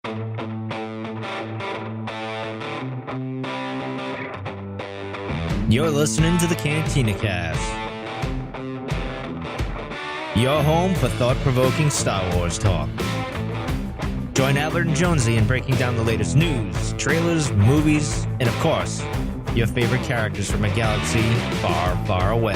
You're listening to the Cantina Cast, your home for thought-provoking Star Wars talk. Join Albert and Jonesy in breaking down the latest news, trailers, movies, and of course, your favorite characters from a galaxy far, far away.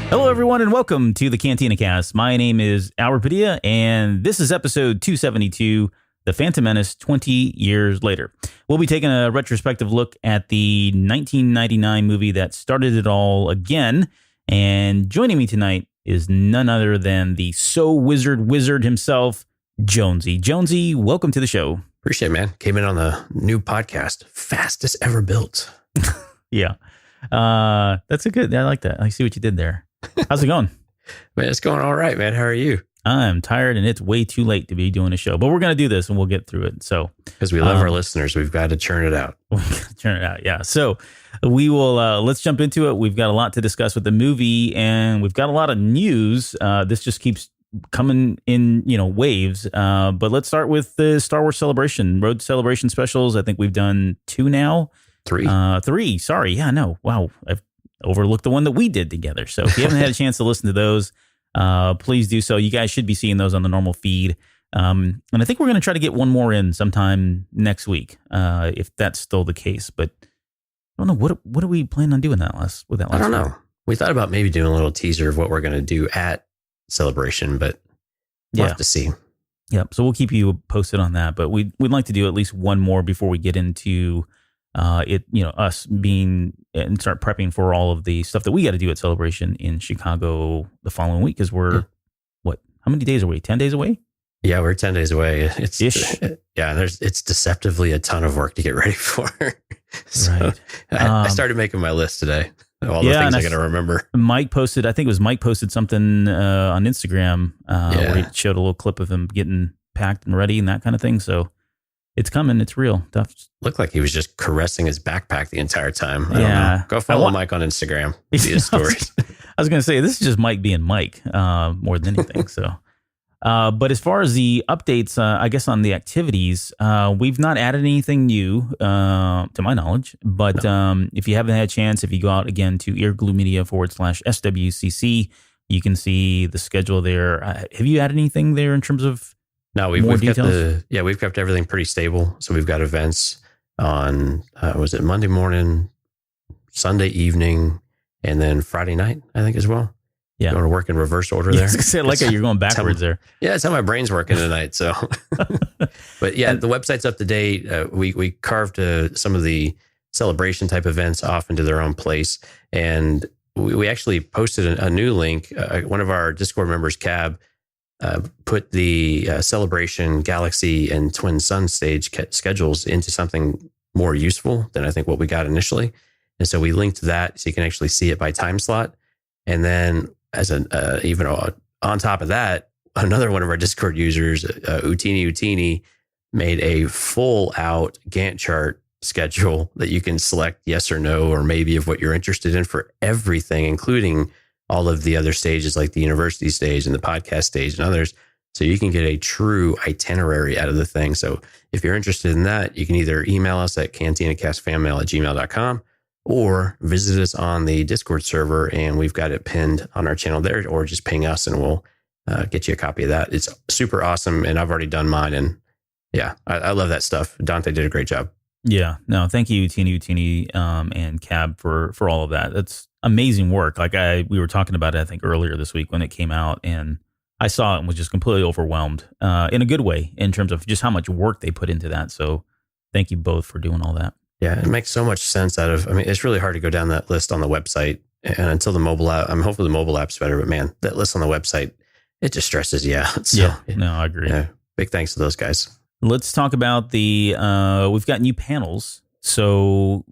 Hello, everyone, and welcome to the Cantina Cast. My name is Albert Padilla, and this is episode 272, The Phantom Menace 20 years later. We'll be taking a retrospective look at the 1999 movie that started it all again. And joining me tonight is none other than the wizard himself, Jonesy. Jonesy, welcome to the show. Appreciate it, man. Came in on the new podcast, fastest ever built. Yeah. That's a good, I like that. I see what you did there. How's it going? Man, it's going all right, man. How are you? I'm tired and it's way too late to be doing a show, but we're going to do this and we'll get through it. So, because we love our listeners, we've got to churn it out. Yeah. So we will, let's jump into it. We've got a lot to discuss with the movie and we've got a lot of news. This just keeps coming in, waves. But let's start with the Star Wars Celebration, Road Celebration specials. I think we've done 2 now. 3. 3. Sorry. Yeah, no. Wow. I've overlooked the one that we did together. So if you haven't had a chance to listen to those, please do so. You guys should be seeing those on the normal feed. And I think we're going to try to get one more in sometime next week, if that's still the case. But I don't know. What are we planning on doing with that last I don't know. one? We thought about maybe doing a little teaser of what we're going to do at Celebration, but we'll have to see. Yep. So we'll keep you posted on that. But we'd like to do at least one more before we get into us being and start prepping for all of the stuff that we got to do at Celebration in Chicago the following week, because we're how many days away? 10 days away? Yeah, we're 10 days away. It's Ish. It's deceptively a ton of work to get ready for. So Right. I started making my list today. All the things I got to remember. Mike posted something on Instagram where he showed a little clip of him getting packed and ready and that kind of thing. So it's coming. It's real. Looked like he was just caressing his backpack the entire time. I don't know. Go follow Mike on Instagram. See his stories. I was going to say, this is just Mike being Mike more than anything. So, but as far as the updates, I guess on the activities, we've not added anything new to my knowledge. But if you haven't had a chance, if you go out again to eargluemedia.com/SWCC, you can see the schedule there. Have you added anything there in terms of No, we've kept everything pretty stable. So we've got events on, was it Monday morning, Sunday evening, and then Friday night, I think as well. Yeah. You want to work in reverse order there? You're going backwards there. Yeah, it's how my brain's working tonight. So, but yeah, the website's up to date. We carved some of the celebration type events off into their own place. And we actually posted a new link. One of our Discord members, Cab, put the Celebration Galaxy and Twin Sun stage schedules into something more useful than I think what we got initially. And so we linked that so you can actually see it by time slot. And then as even on top of that, another one of our Discord users, Utini, made a full out Gantt chart schedule that you can select yes or no, or maybe of what you're interested in for everything, including all of the other stages like the university stage and the podcast stage and others. So you can get a true itinerary out of the thing. So if you're interested in that, you can either email us at cantinacastfanmail@gmail.com or visit us on the Discord server, and we've got it pinned on our channel there, or just ping us and we'll get you a copy of that. It's super awesome, and I've already done mine. And yeah, I love that stuff. Dante did a great job. Yeah, no, thank you, Utini, and Cab for all of that. That's amazing work. Like we were talking about it, I think earlier this week when it came out, and I saw it and was just completely overwhelmed in a good way in terms of just how much work they put into that. So thank you both for doing all that. Yeah, it makes so much sense it's really hard to go down that list on the website, and until the mobile app, hopefully the mobile app's better, but man, that list on the website, it just stresses you out. So, no, I agree. Yeah, big thanks to those guys. Let's talk about we've got new panels. So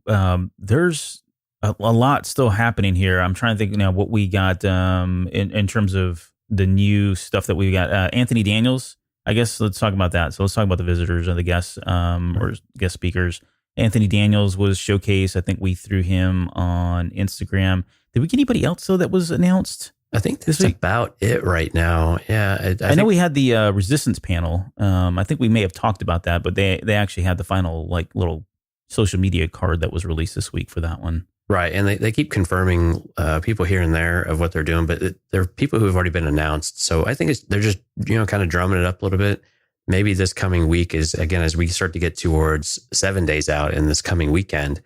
there's a lot still happening here. I'm trying to think now what we got in terms of the new stuff that we got. Anthony Daniels, I guess let's talk about that. So let's talk about the visitors and the guests or guest speakers. Anthony Daniels was showcased. I think we threw him on Instagram. Did we get anybody else though that was announced? I think that's about it right now. Yeah. I know we had the Resistance panel. I think we may have talked about that, but they actually had the final like little social media card that was released this week for that one. Right. And they keep confirming people here and there of what they're doing, but there are people who have already been announced. So I think they're just, kind of drumming it up a little bit. Maybe this coming week is, again, as we start to get towards 7 days out in this coming weekend,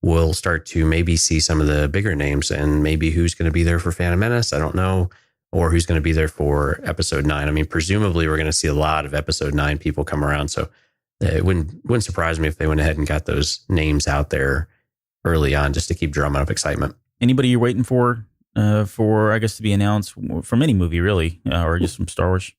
we'll start to maybe see some of the bigger names and maybe who's going to be there for Phantom Menace. I don't know. Or who's going to be there for episode 9. I mean, presumably we're going to see a lot of episode 9 people come around. So it wouldn't surprise me if they went ahead and got those names out there early on just to keep drumming up excitement. Anybody you're waiting for, I guess, to be announced from any movie, really, or just from Star Wars?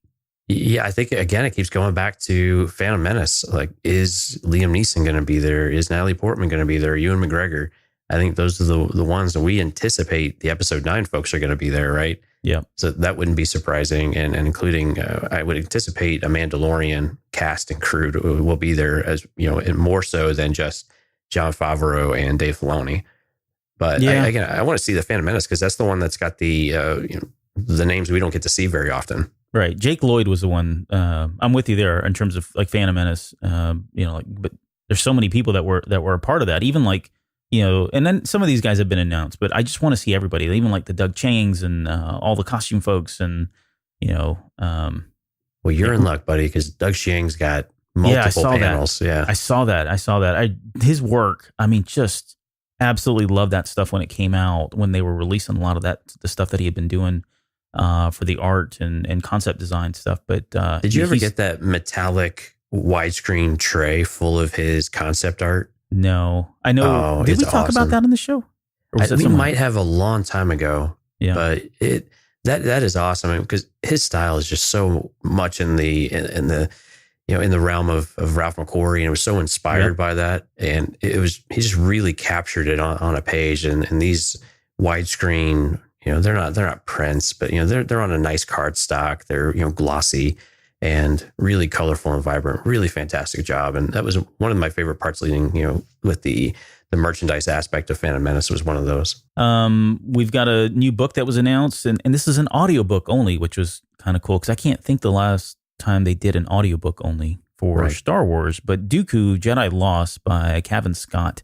Yeah, I think, again, it keeps going back to Phantom Menace. Like, is Liam Neeson going to be there? Is Natalie Portman going to be there? Ewan McGregor? I think those are the ones that we anticipate the episode 9 folks are going to be there, right? Yeah. So that wouldn't be surprising. And including, I would anticipate a Mandalorian cast and crew will be there as, and more so than just Jon Favreau and Dave Filoni. But yeah. I want to see the Phantom Menace because that's the one that's got the names we don't get to see very often. Right. Jake Lloyd was the one. I'm with you there in terms of like Phantom Menace. But there's so many people that were a part of that. Even like, and then some of these guys have been announced, but I just want to see everybody, even like the Doug Changs and all the costume folks and, well, you're in luck, buddy, because Doug Chiang's got multiple panels. That. Yeah. I saw that. His work, I mean, just absolutely loved that stuff when it came out, when they were releasing a lot of the stuff that he had been doing for the art and concept design stuff. But did you ever get that metallic widescreen tray full of his concept art? No, I know. Did we talk about that in the show? We might have a long time ago. Yeah, but that is awesome because his style is just so much in the realm of Ralph McQuarrie, and it was so inspired by that. And he just really captured it on a page. And these widescreen, they're not prints, but they're on a nice cardstock. They're glossy and really colorful and vibrant. Really fantastic job. And that was one of my favorite parts leading, with the merchandise aspect of Phantom Menace was one of those. We've got a new book that was announced, and this is an audiobook only, which was kind of cool because I can't think the last time they did an audiobook only for Star Wars. But Dooku, Jedi Lost by Cavan Scott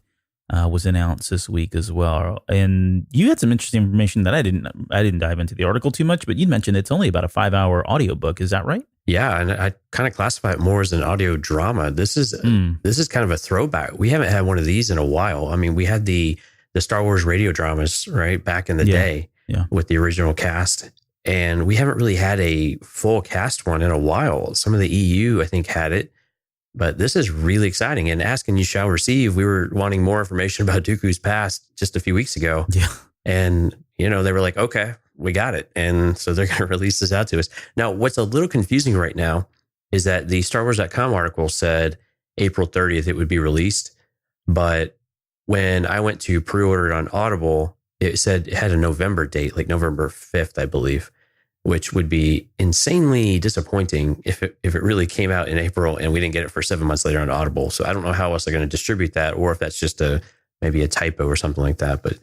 was announced this week as well. And you had some interesting information that I didn't dive into the article too much, but you mentioned it's only about a 5-hour audiobook. Is that right? Yeah, and I kind of classify it more as an audio drama. This is kind of a throwback. We haven't had one of these in a while. I mean, we had the Star Wars radio dramas, right, back in the day with the original cast. And we haven't really had a full cast one in a while. Some of the EU, I think, had it. But this is really exciting. And ask and you shall receive. We were wanting more information about Dooku's past just a few weeks ago. Yeah. And, they were like, okay, we got it. And so they're going to release this out to us. Now, what's a little confusing right now is that the StarWars.com article said April 30th it would be released. But when I went to pre-order it on Audible, it said it had a November date, like November 5th, I believe, which would be insanely disappointing if it really came out in April and we didn't get it for 7 months later on Audible. So I don't know how else they're going to distribute that, or if that's just maybe a typo or something like that. But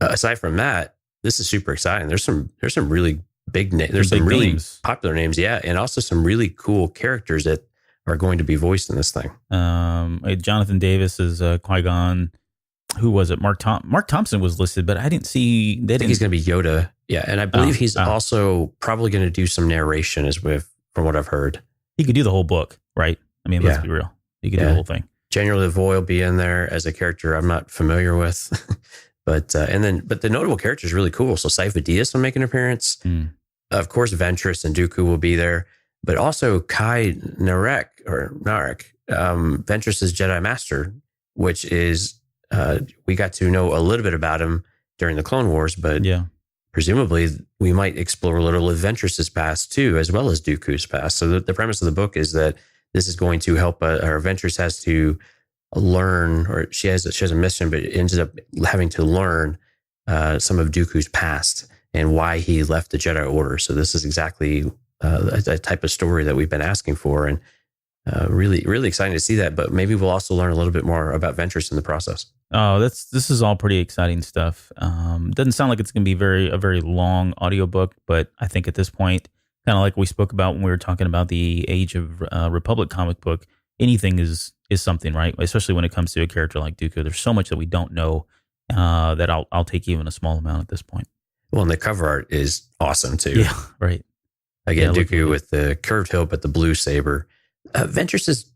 aside from that, this is super exciting. There's some really big names. There's some really popular names, and also some really cool characters that are going to be voiced in this thing. Jonathan Davis is Qui-Gon. Who was it? Mark Thompson was listed, but I didn't see. I think he's going to be Yoda. Yeah, and I believe he's also probably going to do some narration, from what I've heard. He could do the whole book, right? I mean, let's be real. He could do the whole thing. General Lavoie will be in there as a character I'm not familiar with. But the notable character is really cool. So Saifa Diaz will make an appearance. Of course, Ventress and Dooku will be there, but also Kai Narek. Ventress's Jedi Master, which is we got to know a little bit about him during the Clone Wars, but presumably we might explore a little of Ventress's past too, as well as Dooku's past. So the premise of the book is that this is going to help. Ventress has to learn, or she has a mission, but ends up having to learn some of Dooku's past and why he left the Jedi Order. So this is exactly a type of story that we've been asking for, and really, really exciting to see that. But maybe we'll also learn a little bit more about Ventress in the process. Oh, this is all pretty exciting stuff. Doesn't sound like it's going to be a very long audiobook, but I think at this point, kind of like we spoke about when we were talking about the Age of Republic comic book, anything is something, right? Especially when it comes to a character like Dooku. There's so much that we don't know that I'll take even a small amount at this point. Well, and the cover art is awesome too. Yeah, right. Again, Dooku with the curved hilt, but the blue saber. Ventress's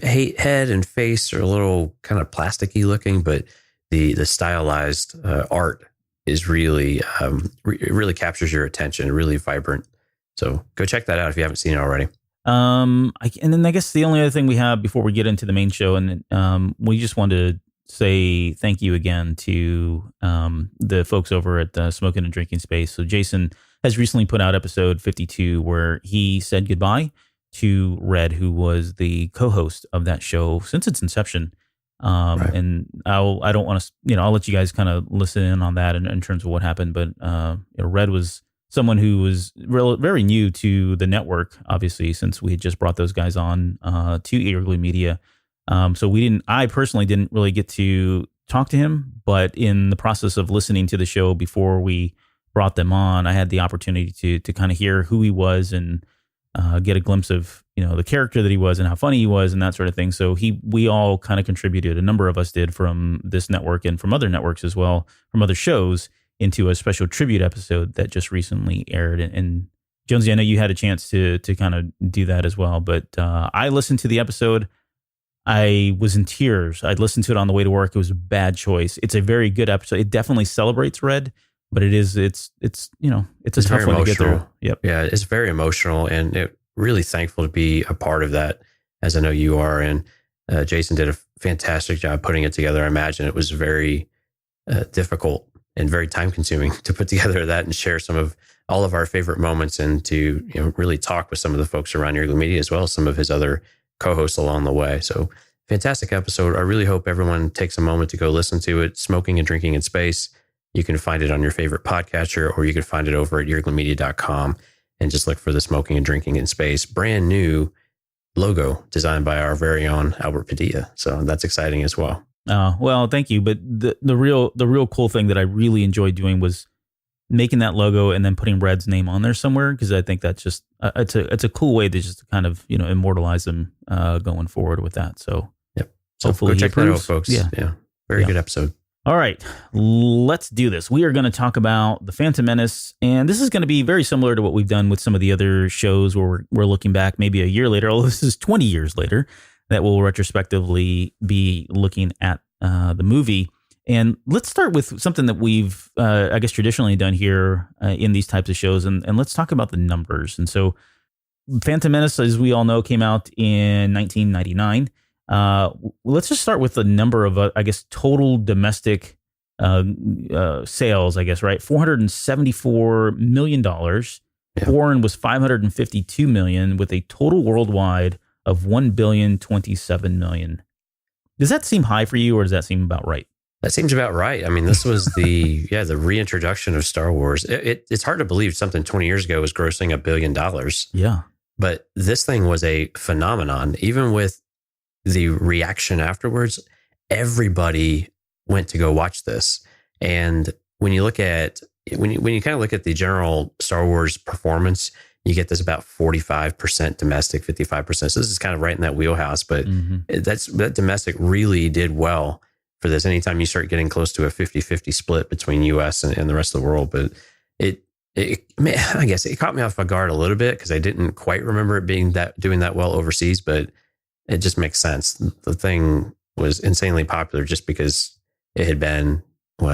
head and face are a little kind of plasticky looking, but the stylized art is really it really captures your attention. Really vibrant. So go check that out if you haven't seen it already. And then I guess the only other thing we have before we get into the main show, and we just wanted to say thank you again to the folks over at Smoking and Drinking Space. So Jason has recently put out episode 52 where he said goodbye to Red, who was the co-host of that show since its inception. Right. And I don't want to, I'll let you guys kind of listen in on that in terms of what happened. But Red was someone who was very new to the network, obviously, since we had just brought those guys on to Eagerly Media. So I personally didn't really get to talk to him, but in the process of listening to the show before we brought them on, I had the opportunity to kind of hear who he was and get a glimpse of, the character that he was and how funny he was and that sort of thing. So we all kind of contributed, a number of us did from this network and from other networks as well, from other shows, into a special tribute episode that just recently aired. And Jonesy, I know you had a chance to kind of do that as well, but I listened to the episode. I was in tears. I'd listened to it on the way to work. It was a bad choice. It's a very good episode. It definitely celebrates Red, but it's a tough one to get through. Yep. Yeah, it's very emotional, and really thankful to be a part of that, as I know you are. And Jason did a fantastic job putting it together. I imagine it was very difficult and very time consuming to put together that and share some of all of our favorite moments, and to really talk with some of the folks around Eagerly Media as well as some of his other co-hosts along the way. So fantastic episode. I really hope everyone takes a moment to go listen to it. Smoking and Drinking in Space. You can find it on your favorite podcatcher, or you can find it over at eagerlymedia.com and just look for the Smoking and Drinking in Space brand new logo designed by our very own Albert Padilla. So that's exciting as well. Well, thank you. But the real cool thing that I really enjoyed doing was making that logo and then putting Red's name on there somewhere, because I think that's just it's a cool way to just kind of immortalize him going forward with that. So yep. So hopefully go check that out, folks. Yeah. Very good episode. All right, let's do this. We are going to talk about The Phantom Menace, and this is going to be very similar to what we've done with some of the other shows where we're looking back maybe a year later, although this is 20 years later, that we'll retrospectively be looking at the movie. And let's start with something that we've, I guess, traditionally done here in these types of shows, and let's talk about the numbers. And so Phantom Menace, as we all know, came out in 1999. Let's just start with the number of, I guess, total domestic sales, I guess, right? $474 million. Yeah. Foreign was $552 million, with a total worldwide of $1,027 million. Does that seem high for you, or does that seem about right? That seems about right. I mean, this was the reintroduction of Star Wars. It's hard to believe something 20 years ago was grossing $1 billion. Yeah. But this thing was a phenomenon. Even with the reaction afterwards, everybody went to go watch this. And when you look at when you kind of look at the general Star Wars performance, you get this about 45% domestic, 55%. So this is kind of right in that wheelhouse. But that domestic really did well for this. Anytime you start getting close to a 50-50 split between US and the rest of the world. But I guess it caught me off my guard a little bit, because I didn't quite remember it doing that well overseas, but it just makes sense. The thing was insanely popular just because it had been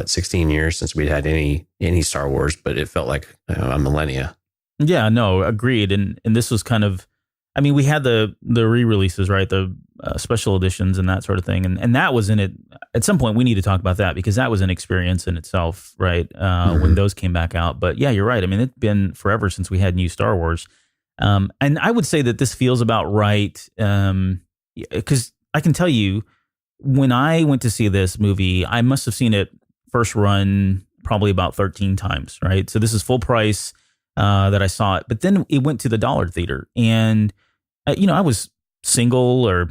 16 years since we'd had any Star Wars, but it felt like a millennia. Yeah, no, agreed. And this was kind of, I mean, we had the re-releases, right? The special editions and that sort of thing. And that was in it. At some point, we need to talk about that, because that was an experience in itself, right? When those came back out. But yeah, you're right. I mean, it's been forever since we had new Star Wars. And I would say that this feels about right. Because I can tell you, when I went to see this movie, I must have seen it first run probably about 13 times, right? So this is full price that I saw it. But then it went to the dollar theater. And, I was single, or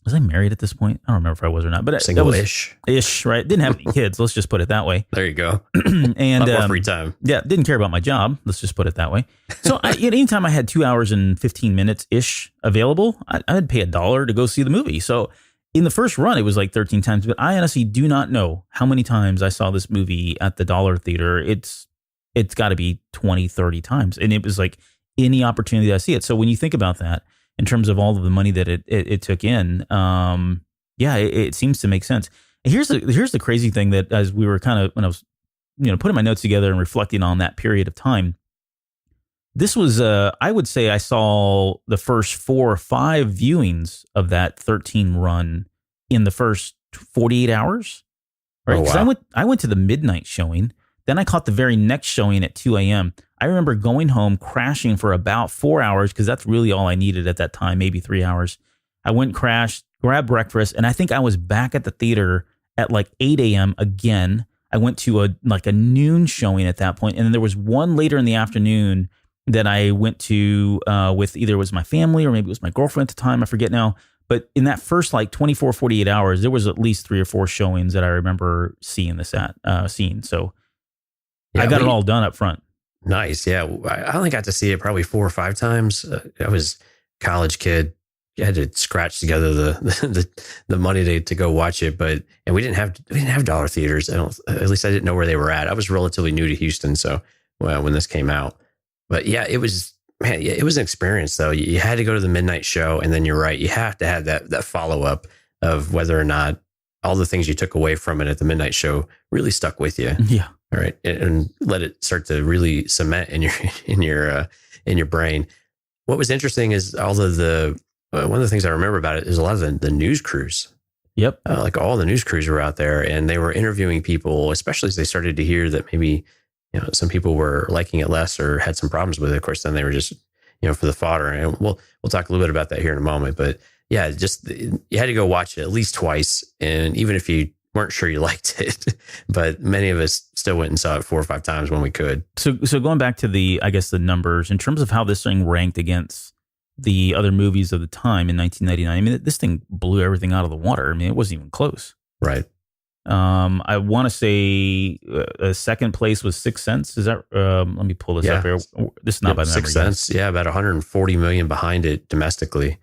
Was I married at this point? I don't remember if I was or not, but Single-ish. Ish, right? Didn't have any kids. Let's just put it that way. There you go. And more free time. Yeah, didn't care about my job. Let's just put it that way. So anytime I had 2 hours and 15 minutes ish available, I'd pay $1 to go see the movie. So in the first run, it was like 13 times, but I honestly do not know how many times I saw this movie at the Dollar Theater. It's got to be 20, 30 times. And it was like any opportunity I see it. So when you think about that, in terms of all of the money that it took in, it seems to make sense. And here's the crazy thing that as we were kind of, when I was, putting my notes together and reflecting on that period of time, this was, I would say I saw the first 4 or 5 viewings of that 13 run in the first 48 hours. Right? Because I went to the midnight showing. Then I caught the very next showing at 2 a.m. I remember going home, crashing for about 4 hours because that's really all I needed at that time, maybe 3 hours. I went, crashed, grabbed breakfast, and I think I was back at the theater at like 8 a.m. again. I went to a noon showing at that point, and then there was one later in the afternoon that I went to with either it was my family or maybe it was my girlfriend at the time. I forget now. But in that first 24, 48 hours, there was at least 3 or 4 showings that I remember seeing this at. So I got it all done up front. Nice. Yeah. I only got to see it probably 4 or 5 times. I was a college kid. You had to scratch together the money to go watch it. And we didn't have dollar theaters. At least I didn't know where they were at. I was relatively new to Houston. So when this came out, but yeah, it was an experience though. You had to go to the midnight show, and then you're right. You have to have that follow up of whether or not all the things you took away from it at the midnight show really stuck with you. Yeah. All right. And let it start to really cement in your brain. What was interesting is all of one of the things I remember about it is a lot of the news crews. Yep. Like all the news crews were out there, and they were interviewing people, especially as they started to hear that maybe, some people were liking it less or had some problems with it. Of course, then they were just, for the fodder. And we'll talk a little bit about that here in a moment. But yeah, just you had to go watch it at least twice. And even if you weren't sure you liked it, but many of us still went and saw it 4 or 5 times when we could. So going back to the numbers in terms of how this thing ranked against the other movies of the time in 1999. I mean, this thing blew everything out of the water. I mean, it wasn't even close. Right. I want to say second place was 6 cents. Is that? Let me pull this up here. This is not by memory. 6 cents. Yeah, about 140 million behind it domestically.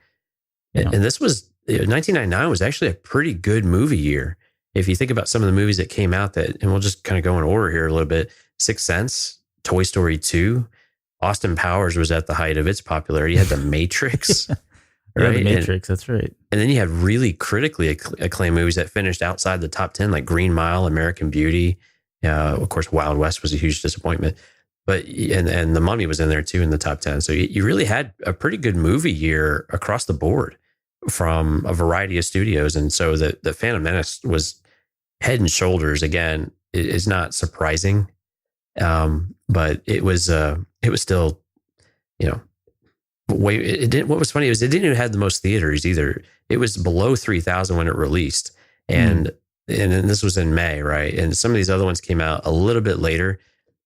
Yeah. And this was 1999 was actually a pretty good movie year. If you think about some of the movies that came out and we'll just kind of go in order here a little bit. 6 Cents, Toy Story 2, Austin Powers was at the height of its popularity. You had The Matrix. Right? Yeah, The Matrix, that's right. And then you had really critically acclaimed movies that finished outside the top 10, like Green Mile, American Beauty. Of course, Wild West was a huge disappointment. But and The Mummy was in there too in the top 10. So you really had a pretty good movie year across the board from a variety of studios. And so the Phantom Menace was head and shoulders, again, is not surprising. But it was still, what was funny was it didn't even have the most theaters either. It was below 3,000 when it released. And this was in May, right? And some of these other ones came out a little bit later,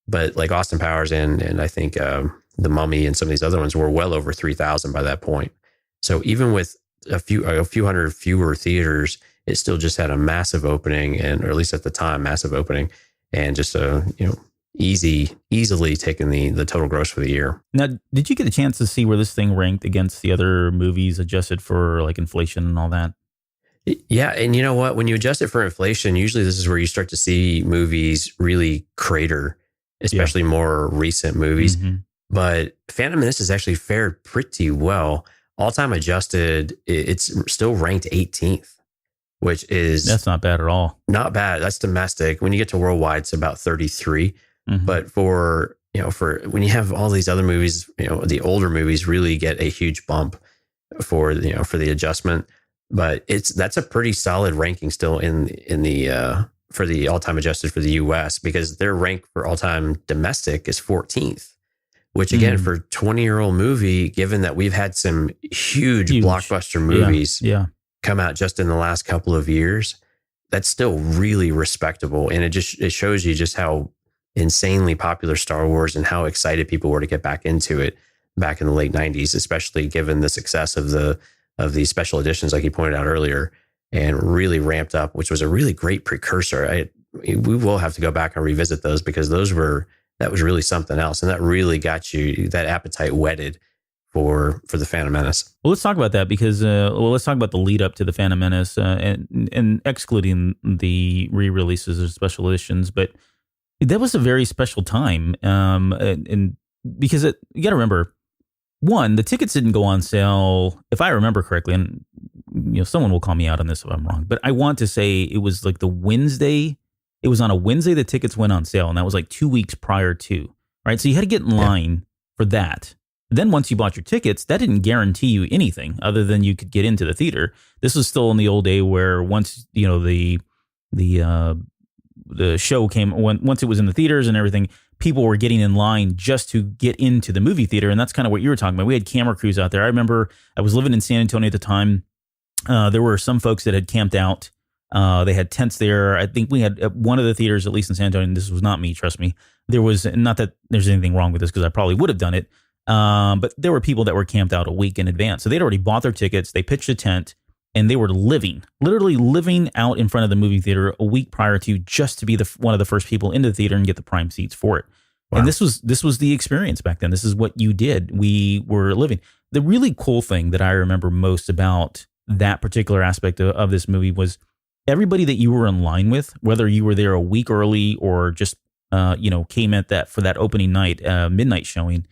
but like Austin Powers and I think The Mummy and some of these other ones were well over 3,000 by that point. So even with a few hundred fewer theaters, it still just had a massive opening, or at least at the time, massive opening, and just easily taking the total gross for the year. Now, did you get a chance to see where this thing ranked against the other movies adjusted for like inflation and all that? Yeah, and you know what? When you adjust it for inflation, usually this is where you start to see movies really crater, especially more recent movies. Mm-hmm. But Phantom Menace has actually fared pretty well. All-time adjusted, it's still ranked 18th. Which is... That's not bad at all. Not bad. That's domestic. When you get to worldwide, it's about 33. Mm-hmm. But for when you have all these other movies, the older movies really get a huge bump for the adjustment. But that's a pretty solid ranking still in the for the all-time adjusted for the US, because their rank for all-time domestic is 14th. Which again, for a 20-year-old movie, given that we've had some huge blockbuster movies. Yeah. Come out just in the last couple of years, that's still really respectable. And it shows you just how insanely popular Star Wars and how excited people were to get back into it back in the late 90s, especially given the success of the of these special editions, like you pointed out earlier, and really ramped up, which was a really great precursor. We will have to go back and revisit those, because that was really something else. And that really got you that appetite whetted for the Phantom Menace. Well, let's talk about that, because let's talk about the lead up to the Phantom Menace, and excluding the re-releases or special editions. But that was a very special time, and because you got to remember, one, the tickets didn't go on sale, if I remember correctly, and someone will call me out on this if I'm wrong, but I want to say it was like the Wednesday. It was on a Wednesday the tickets went on sale, and that was like 2 weeks prior to, right? So you had to get in line for that. Then once you bought your tickets, that didn't guarantee you anything other than you could get into the theater. This was still in the old day where once the show came, once it was in the theaters and everything, people were getting in line just to get into the movie theater, and that's kind of what you were talking about. We had camera crews out there. I remember I was living in San Antonio at the time. There were some folks that had camped out. They had tents there. I think we had one of the theaters, at least in San Antonio, and this was not me, trust me. There was, not that there's anything wrong with this, because I probably would have done it. But there were people that were camped out a week in advance. So they'd already bought their tickets. They pitched a tent, and they were literally living out in front of the movie theater a week prior to, just to be one of the first people into the theater and get the prime seats for it. Wow. And this was the experience back then. This is what you did. We were living. The really cool thing that I remember most about that particular aspect of this movie was everybody that you were in line with, whether you were there a week early or just came at for that opening night, midnight showing.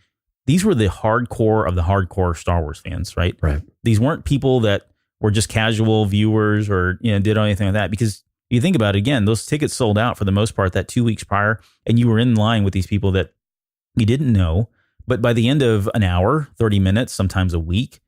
These were the hardcore of the hardcore Star Wars fans, right? Right. These weren't people that were just casual viewers or did anything like that, because you think about it again, those tickets sold out for the most part that 2 weeks prior, and you were in line with these people that you didn't know. But by the end of an hour, 30 minutes, sometimes a week,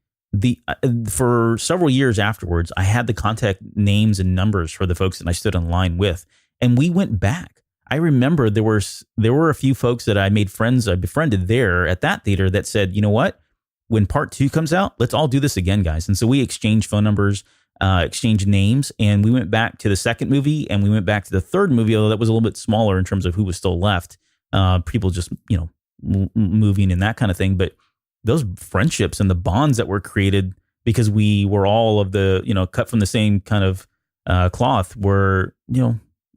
for several years afterwards, I had the contact names and numbers for the folks that I stood in line with, and we went back. I remember there were a few folks that I befriended there at that theater that said, you know what, when part 2 comes out, let's all do this again, guys. And so we exchanged phone numbers, exchanged names, and we went back to the second movie, and we went back to the third movie, although that was a little bit smaller in terms of who was still left. People just, moving and that kind of thing. But those friendships and the bonds that were created because we were all of the, cut from the same kind of cloth were,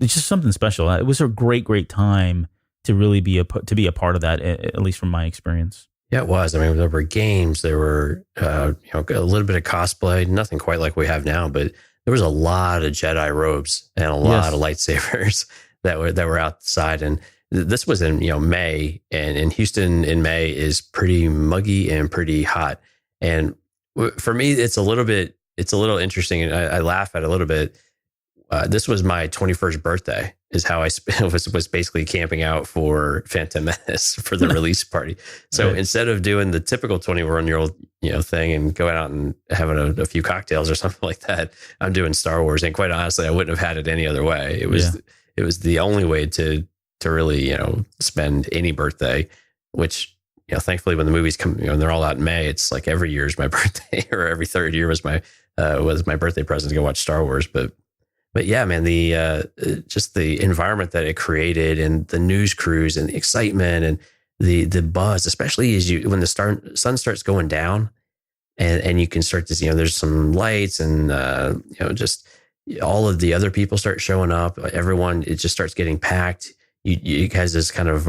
it's just something special. It was a great, great time to really be a part of that, at least from my experience. Yeah, it was. I mean, there were games, there were, a little bit of cosplay, nothing quite like we have now, but there was a lot of Jedi robes and a lot of lightsabers that were outside. And this was in, May, and in Houston in May is pretty muggy and pretty hot. And for me, it's a little interesting. And I laugh at it a little bit. This was my 21st birthday, is how I was basically camping out for Phantom Menace for the release party. So instead of doing the typical 21-year-old, thing and going out and having a few cocktails or something like that, I'm doing Star Wars. And quite honestly, I wouldn't have had it any other way. It was the only way to really, spend any birthday, which, thankfully when the movies come, and they're all out in May, it's like every year is my birthday, or every third year was my birthday present to go watch Star Wars. But yeah, man, the just the environment that it created, and the news crews, and the excitement, and the buzz, especially when the sun starts going down, and you can start to see, there's some lights, and just all of the other people start showing up. Everyone, it just starts getting packed. You guys this kind of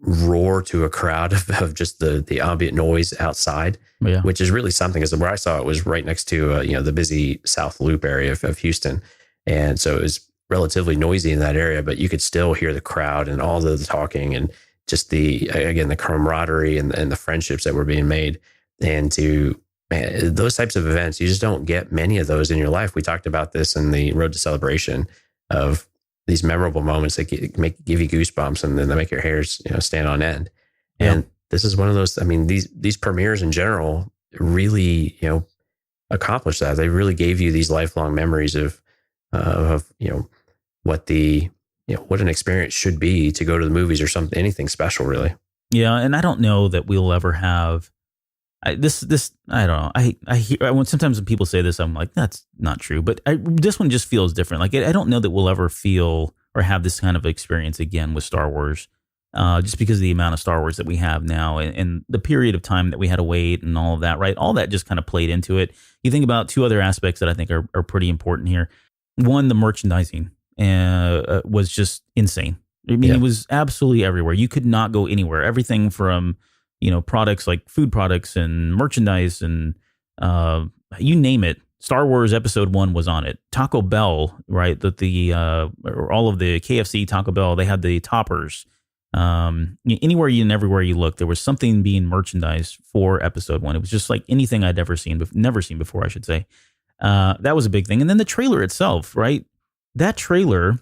roar to a crowd of just the ambient noise outside, which is really something. Because where I saw it was right next to the busy South Loop area of Houston. And so it was relatively noisy in that area, but you could still hear the crowd and all the talking, and just the camaraderie and the friendships that were being made. And those types of events, you just don't get many of those in your life. We talked about this in the Road to Celebration, of these memorable moments that give you goosebumps, and then they make your hairs stand on end. And this is one of those. I mean, these premieres in general really accomplished that. They really gave you these lifelong memories of what what an experience should be to go to the movies, or anything special, really. Yeah, and I don't know that we'll ever have this. I don't know. I hear sometimes when people say this, I'm like, that's not true. But this one just feels different. Like I don't know that we'll ever feel or have this kind of experience again with Star Wars. just because of the amount of Star Wars that we have now and the period of time that we had to wait and all of that, right? All that just kind of played into it. You think about two other aspects that I think are pretty important here. One, the merchandising was just insane. I mean, It was absolutely everywhere. You could not go anywhere. Everything from, products like food products and merchandise and you name it. Star Wars Episode 1 was on it. Taco Bell, right? Or all of the KFC, Taco Bell, they had the toppers. Anywhere and everywhere you look, there was something being merchandised for Episode 1. It was just like anything I'd never seen before, I should say. That was a big thing. And then the trailer itself, right? That trailer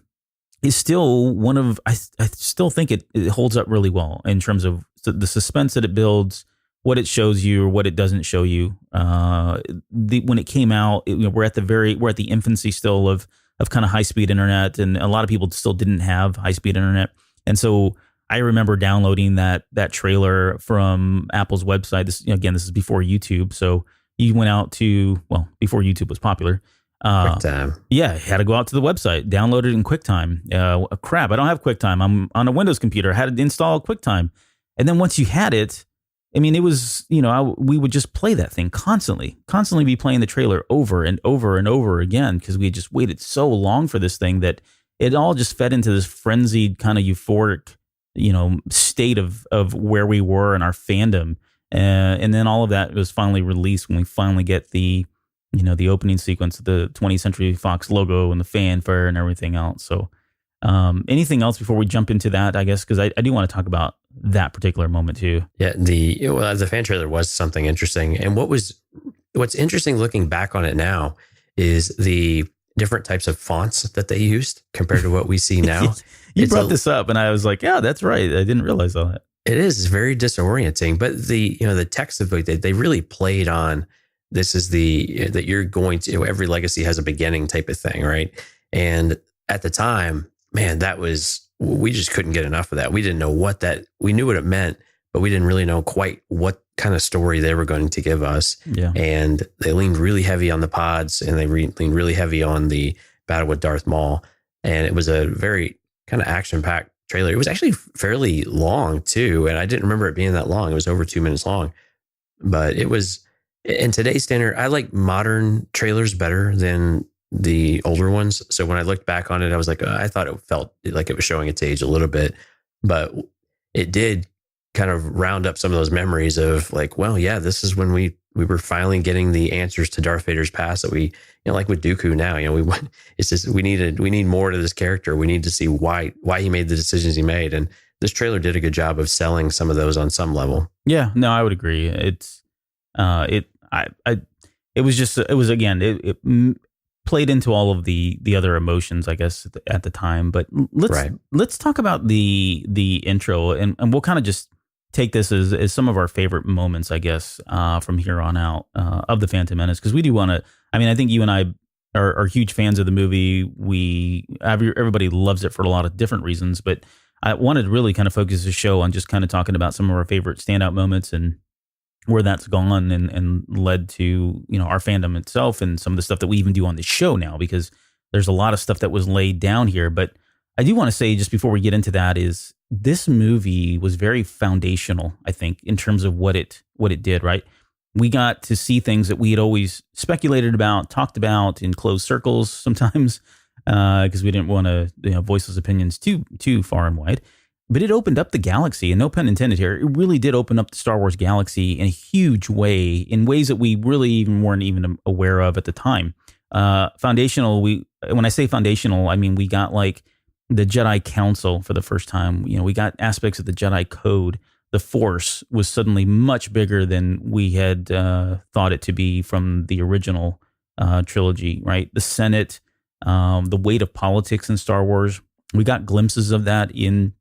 is still I still think it holds up really well in terms of the suspense that it builds, what it shows you or what it doesn't show you. When it came out, we're at the infancy still of kind of high speed internet, and a lot of people still didn't have high speed internet. And so I remember downloading that trailer from Apple's website. This is before YouTube. So you went out to, before YouTube was popular. QuickTime. Yeah, had to go out to the website, download it in QuickTime. Crap, I don't have QuickTime. I'm on a Windows computer. I had to install QuickTime. And then once you had it, I mean, it was, we would just play that thing constantly be playing the trailer over and over and over again because we had just waited so long for this thing that it all just fed into this frenzied kind of euphoric, state of where we were in our fandom. And then all of that was finally released when we finally get the opening sequence, the 20th Century Fox logo and the fanfare and everything else. So anything else before we jump into that, I guess, because I do want to talk about that particular moment too. Yeah, the fan trailer was something interesting. And what's interesting looking back on it now is the different types of fonts that they used compared to what we see now. You brought this up and I was like, yeah, that's right. I didn't realize all that. It is very disorienting, but the text of it, they really played on, this is that you're going to, every legacy has a beginning type of thing, right? And at the time, man, we just couldn't get enough of that. We didn't know we knew what it meant, but we didn't really know quite what kind of story they were going to give us. Yeah. And they leaned really heavy on the pods and they leaned really heavy on the battle with Darth Maul. And it was a very kind of action-packed trailer. It was actually fairly long too. And I didn't remember it being that long. It was over 2 minutes long, but it was, in today's standard, I like modern trailers better than the older ones. So when I looked back on it, I was like, I thought it felt like it was showing its age a little bit, but it did kind of round up some of those memories of like, well, yeah, this is when we were finally getting the answers to Darth Vader's past that we, like with Dooku now, it's just, we need more to this character. We need to see why he made the decisions he made. And this trailer did a good job of selling some of those on some level. Yeah, no, I would agree. It's, it played into all of the other emotions, I guess, at the time. But let's talk about the intro, and we'll kind of just take this as some of our favorite moments, I guess, from here on out of the Phantom Menace, because we do want to. I mean, I think you and I are huge fans of the movie. Everybody loves it for a lot of different reasons, but I wanted to really kind of focus the show on just kind of talking about some of our favorite standout moments and where that's gone and led to, our fandom itself and some of the stuff that we even do on the show now, because there's a lot of stuff that was laid down here. But I do want to say, just before we get into that, is this movie was very foundational, I think, in terms of what it did, right? We got to see things that we had always speculated about, talked about in closed circles sometimes, because we didn't want to voice those opinions too far and wide. But it opened up the galaxy, and no pun intended here. It really did open up the Star Wars galaxy in a huge way, in ways that we really even weren't even aware of at the time. Foundational. When I say foundational, I mean we got like the Jedi Council for the first time. We got aspects of the Jedi Code. The Force was suddenly much bigger than we had thought it to be from the original trilogy. Right, the Senate, the weight of politics in Star Wars. We got glimpses of that in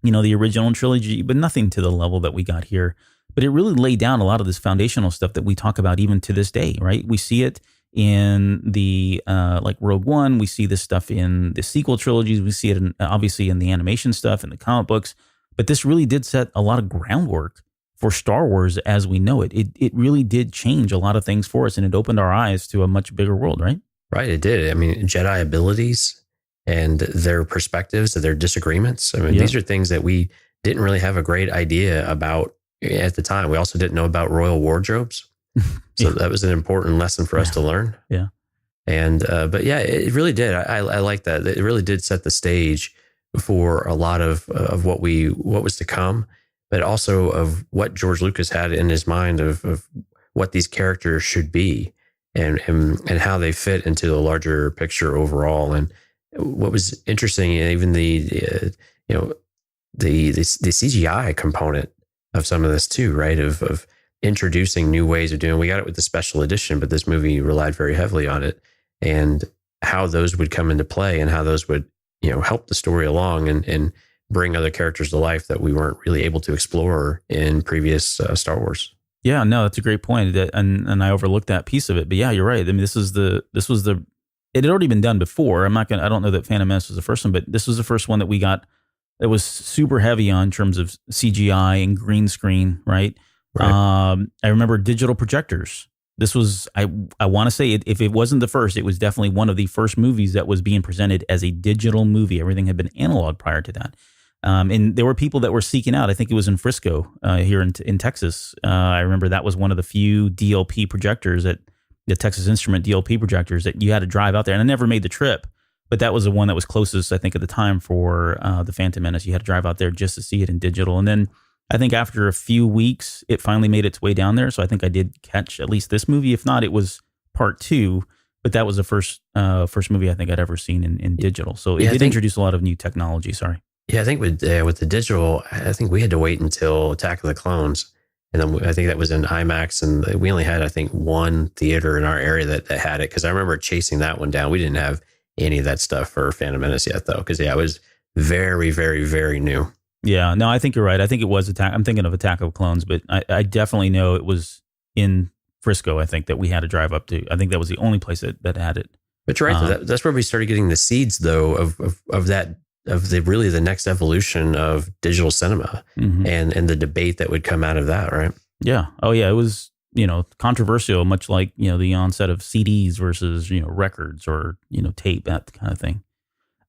the original trilogy, but nothing to the level that we got here. But it really laid down a lot of this foundational stuff that we talk about even to this day, right? We see it in the, like Rogue One. We see this stuff in the sequel trilogies. We see it obviously in the animation stuff and the comic books. But this really did set a lot of groundwork for Star Wars as we know it. It really did change a lot of things for us, and it opened our eyes to a much bigger world, right? Right, it did. I mean, Jedi abilities and their perspectives and their disagreements. I mean, these are things that we didn't really have a great idea about at the time. We also didn't know about royal wardrobes. So that was an important lesson for us to learn. Yeah. And, but yeah, it really did. I like that. It really did set the stage for a lot of what was to come, but also of what George Lucas had in his mind of what these characters should be and how they fit into the larger picture overall. And what was interesting, even the CGI component of some of this too, right? Of introducing new ways of doing. We got it with the special edition, but this movie relied very heavily on it, and how those would come into play and how those would, help the story along and bring other characters to life that we weren't really able to explore in previous Star Wars. Yeah, no, that's a great point. And I overlooked that piece of it. But yeah, you're right. I mean, it had already been done before. I don't know that Phantom Menace was the first one, but this was the first one that we got that was super heavy on in terms of CGI and green screen, right? I remember digital projectors. This was, I want to say, if it wasn't the first, it was definitely one of the first movies that was being presented as a digital movie. Everything had been analog prior to that. And there were people that were seeking out. I think it was in Frisco, here in Texas. I remember that was one of the few DLP projectors, the Texas Instrument DLP projectors, that you had to drive out there. And I never made the trip, but that was the one that was closest, I think, at the time for the Phantom Menace. You had to drive out there just to see it in digital. And then I think after a few weeks, it finally made its way down there. So I think I did catch at least this movie. If not, it was part 2. But that was the first movie I think I'd ever seen in digital. So it did introduce a lot of new technology. Sorry. Yeah, I think with the digital, I think we had to wait until Attack of the Clones. And then I think that was in IMAX. And we only had, I think, one theater in our area that had it. Because I remember chasing that one down. We didn't have any of that stuff for Phantom Menace yet, though. Because, it was very, very, very new. Yeah, no, I think you're right. I think it was Attack. I'm thinking of Attack of Clones, but I definitely know it was in Frisco. I think that we had to drive up to. I think that was the only place that had it. But you're right. That's where we started getting the seeds, though, of the next evolution of digital cinema, and the debate that would come out of that, right? Yeah. Oh, yeah. It was controversial, much like the onset of CDs versus records or tape, that kind of thing.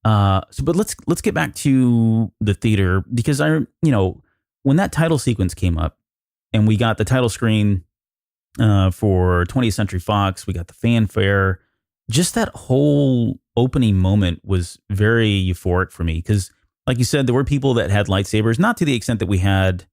But let's get back to the theater, because when that title sequence came up and we got the title screen for 20th Century Fox, we got the fanfare, just that whole opening moment was very euphoric for me. Because like you said, there were people that had lightsabers, not to the extent that we had,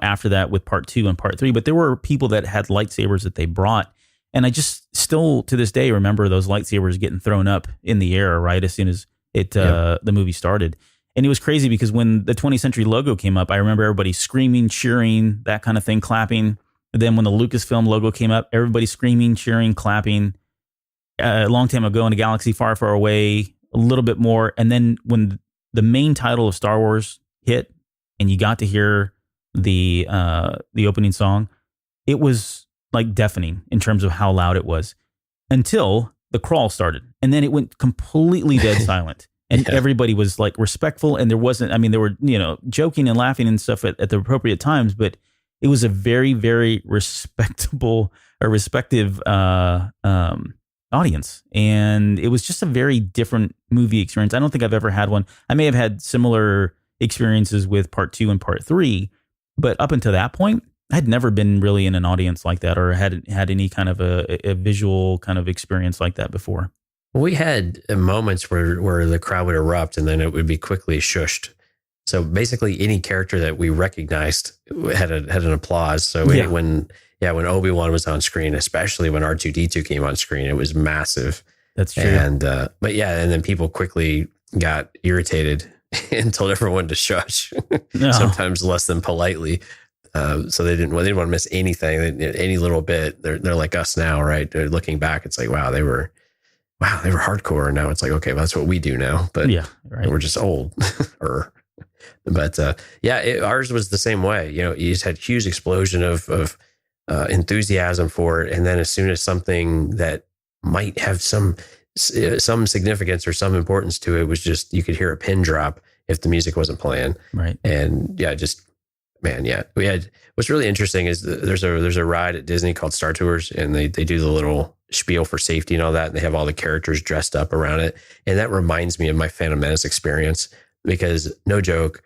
after that with part 2 and part 3, but there were people that had lightsabers that they brought. And I just still to this day remember those lightsabers getting thrown up in the air right as soon as the movie started. And it was crazy because when the 20th Century logo came up, I remember everybody screaming, cheering, that kind of thing, clapping. And then when the Lucasfilm logo came up, everybody screaming, cheering, clapping. A long time ago in a galaxy far, far away, a little bit more. And then when the main title of Star Wars hit and you got to hear the opening song, it was like deafening in terms of how loud it was, until the crawl started. And then it went completely dead silent. And everybody was like respectful. And there wasn't, they were, joking and laughing and stuff at the appropriate times, but it was a very, very respective audience. And it was just a very different movie experience. I don't think I've ever had one. I may have had similar experiences with part 2 and part 3, but up until that point, I had never been really in an audience like that, or had any kind of a visual kind of experience like that before. We had moments where the crowd would erupt and then it would be quickly shushed. So basically any character that we recognized had an applause. So when Obi-Wan was on screen, especially when R2D2 came on screen, it was massive. That's true. And and then people quickly got irritated and told everyone to shush, sometimes less than politely. So they didn't want to miss anything, any little bit. They're like us now, right? They're looking back, it's like, wow, they were hardcore. And now it's like, okay, well, that's what we do now. But we're just old. But ours was the same way. You just had huge explosion of enthusiasm for it, and then as soon as something that might have some significance or some importance to it was just, you could hear a pin drop if the music wasn't playing. Right. And we had, what's really interesting is there's a ride at Disney called Star Tours, and they do the little spiel for safety and all that, and they have all the characters dressed up around it. And that reminds me of my Phantom Menace experience, because no joke,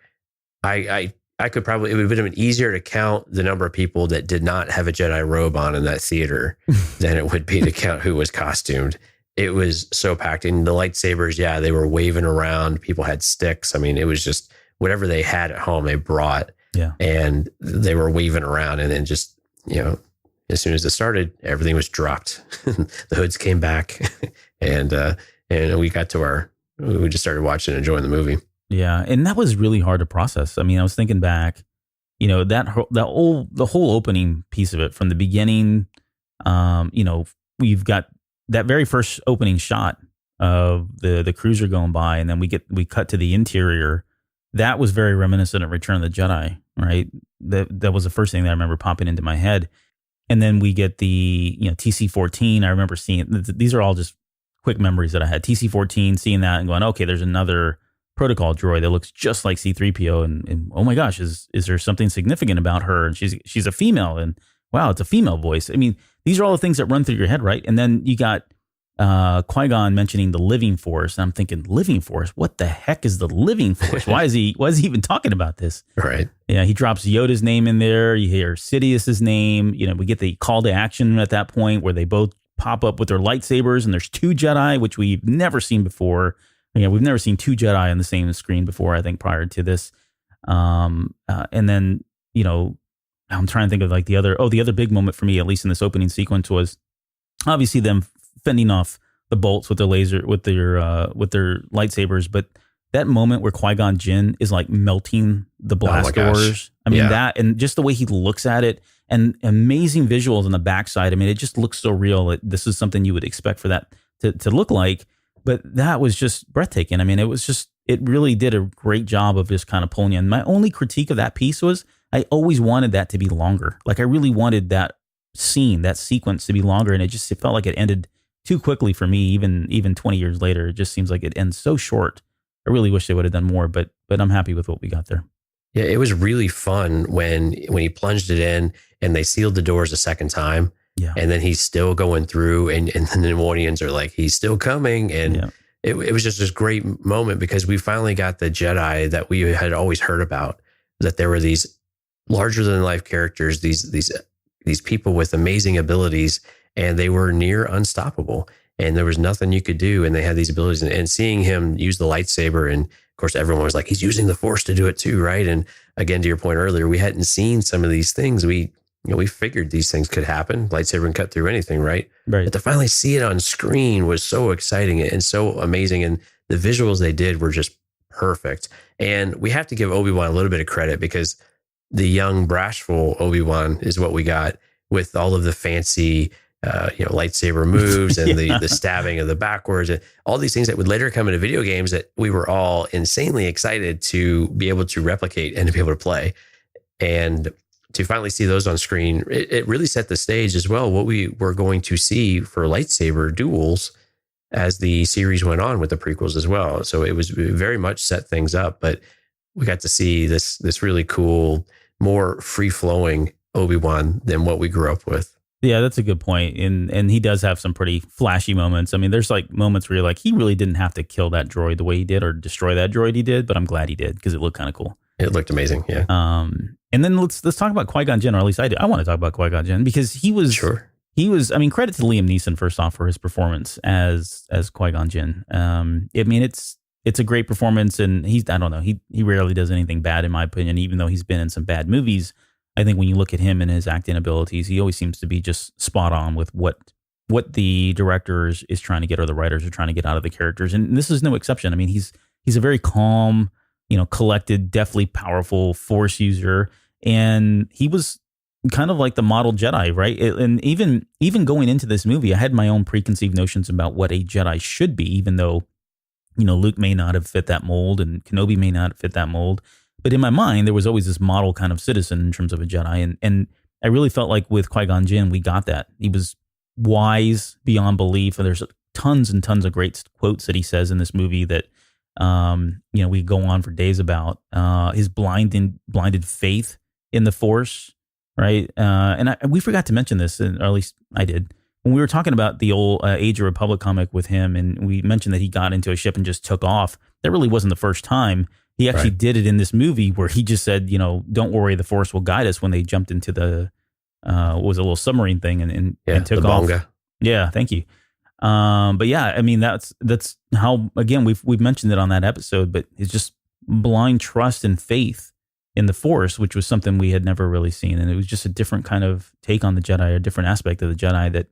I it would have been easier to count the number of people that did not have a Jedi robe on in that theater than it would be to count who was costumed. It was so packed. And the lightsabers, yeah, they were waving around. People had sticks. I mean, it was just whatever they had at home, they brought. Yeah. And they were waving around. And then just, as soon as it started, everything was dropped. The hoods came back and we just started watching and enjoying the movie. Yeah. And that was really hard to process. I mean, I was thinking back, the whole opening piece of it from the beginning, we've got that very first opening shot of the cruiser going by, and then we cut to the interior. That was very reminiscent of Return of the Jedi, right? That was the first thing that I remember popping into my head. And then we get the TC-14. I remember seeing, these are all just quick memories that I had. TC-14, seeing that and going, okay, there's another protocol droid that looks just like C-3PO, and oh my gosh, is there something significant about her? And she's a female, and wow, it's a female voice. I mean, these are all the things that run through your head, right? And then you got Qui-Gon mentioning the living force, and I'm thinking, living force? What the heck is the living force? Why is he even talking about this? Right. Yeah, he drops Yoda's name in there. You hear Sidious's name. We get the call to action at that point where they both pop up with their lightsabers, and there's two Jedi, which we've never seen before. Yeah, we've never seen two Jedi on the same screen before, I think, prior to this. And then, I'm trying to think of like the other big moment for me, at least in this opening sequence, was obviously them fending off the bolts with their with their lightsabers. But that moment where Qui-Gon Jinn is like melting the blast doors. I mean, that, and just the way he looks at it, and amazing visuals on the backside. I mean, it just looks so real. This is something you would expect for that to look like. But that was just breathtaking. I mean, it really did a great job of just kind of pulling you in. My only critique of that piece was I always wanted that to be longer. Like, I really wanted that scene, that sequence to be longer. And it felt like it ended too quickly for me, even 20 years later. It just seems like it ends so short. I really wish they would have done more, but I'm happy with what we got there. Yeah, it was really fun when he plunged it in and they sealed the doors a second time. Yeah. And then he's still going through, and the Neimoidians are like, he's still coming. And it was just this great moment because we finally got the Jedi that we had always heard about, that there were these larger than life characters, these people with amazing abilities, and they were near unstoppable. And there was nothing you could do. And they had these abilities, and seeing him use the lightsaber, and of course, everyone was like, he's using the Force to do it too, right? And again, to your point earlier, we hadn't seen some of these things. We figured these things could happen. Lightsaber can cut through anything, right? Right. But to finally see it on screen was so exciting and so amazing. And the visuals they did were just perfect. And we have to give Obi-Wan a little bit of credit, because the young, brashful Obi-Wan is what we got, with all of the fancy, lightsaber moves and the stabbing of the backwards, and all these things that would later come into video games that we were all insanely excited to be able to replicate and to be able to play. And to finally see those on screen, it really set the stage as well, what we were going to see for lightsaber duels as the series went on with the prequels as well. So it was very much set things up, but we got to see this really cool, more free-flowing Obi-Wan than what we grew up with. Yeah, that's a good point. And he does have some pretty flashy moments. I mean, there's like moments where you're like, he really didn't have to kill that droid the way he did, or destroy that droid he did, but I'm glad he did, because it looked kind of cool. It looked amazing, yeah. And then let's talk about Qui-Gon Jinn, or at least I do. I want to talk about Qui-Gon Jinn, because he was, I mean, credit to Liam Neeson first off for his performance as Qui-Gon Jinn. I mean, it's a great performance, and I don't know, he rarely does anything bad in my opinion, even though he's been in some bad movies. I think when you look at him and his acting abilities, he always seems to be just spot on with what the director is trying to get, or the writers are trying to get out of the characters. And this is no exception. I mean, he's a very calm, collected, definitely powerful Force user. And he was kind of like the model Jedi, right? And even going into this movie, I had my own preconceived notions about what a Jedi should be, even though, Luke may not have fit that mold and Kenobi may not fit that mold. But in my mind, there was always this model kind of citizen in terms of a Jedi. And I really felt like with Qui-Gon Jinn, we got that. He was wise beyond belief. And there's tons and tons of great quotes that he says in this movie that, we go on for days about. His blinded faith in the Force, right? And we forgot to mention this, or at least I did, when we were talking about the old Age of Republic comic with him, and we mentioned that he got into a ship and just took off. That really wasn't the first time. He actually Right. did it in this movie where he just said, don't worry, the Force will guide us, when they jumped into the, what was it, a little submarine thing and took the off. bonga. Yeah, thank you. But yeah, I mean, that's how, again, we've mentioned it on that episode, but it's just blind trust and faith in the Force, which was something we had never really seen. And it was just a different kind of take on the Jedi, a different aspect of the Jedi that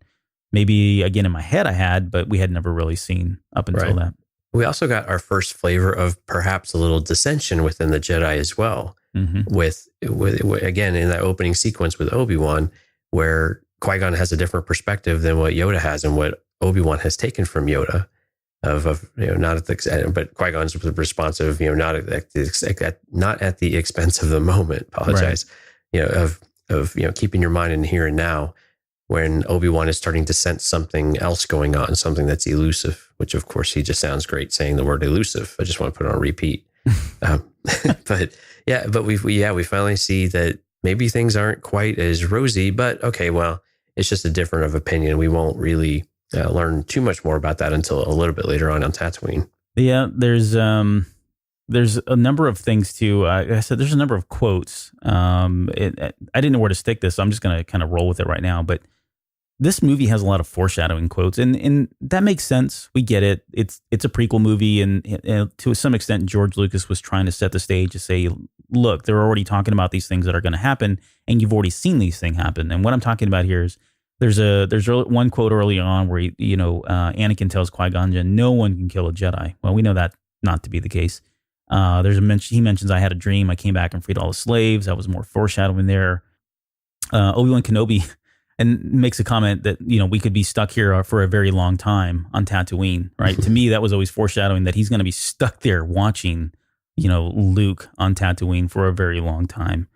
maybe, again, in my head I had, but we had never really seen up until that. We also got our first flavor of perhaps a little dissension within the Jedi as well. Mm-hmm. With again, in that opening sequence with Obi-Wan, where Qui-Gon has a different perspective than what Yoda has and what Obi-Wan has taken from Yoda. Not at the, but Qui-Gon's responsive, not at the expense of the moment. Apologize, right. Of keeping your mind in the here and now. When Obi-Wan is starting to sense something else going on, something that's elusive, which of course he just sounds great saying the word elusive. I just want to put it on repeat. But we finally see that maybe things aren't quite as rosy, but okay, well, it's just a different of opinion. We won't really learn too much more about that until a little bit later on Tatooine. Yeah, there's a number of things too. I said there's a number of quotes. I didn't know where to stick this, so I'm just going to kind of roll with it right now. But this movie has a lot of foreshadowing quotes, and that makes sense. We get it. It's a prequel movie, and to some extent, George Lucas was trying to set the stage to say, look, they're already talking about these things that are going to happen, and you've already seen these things happen. And what I'm talking about here is there's one quote early on where Anakin tells Qui-Gon, no one can kill a Jedi. Well, we know that not to be the case. He mentions, I had a dream. I came back and freed all the slaves. That was more foreshadowing there. Obi-Wan Kenobi and makes a comment that, we could be stuck here for a very long time on Tatooine, right? To me, that was always foreshadowing that he's going to be stuck there watching, Luke on Tatooine for a very long time.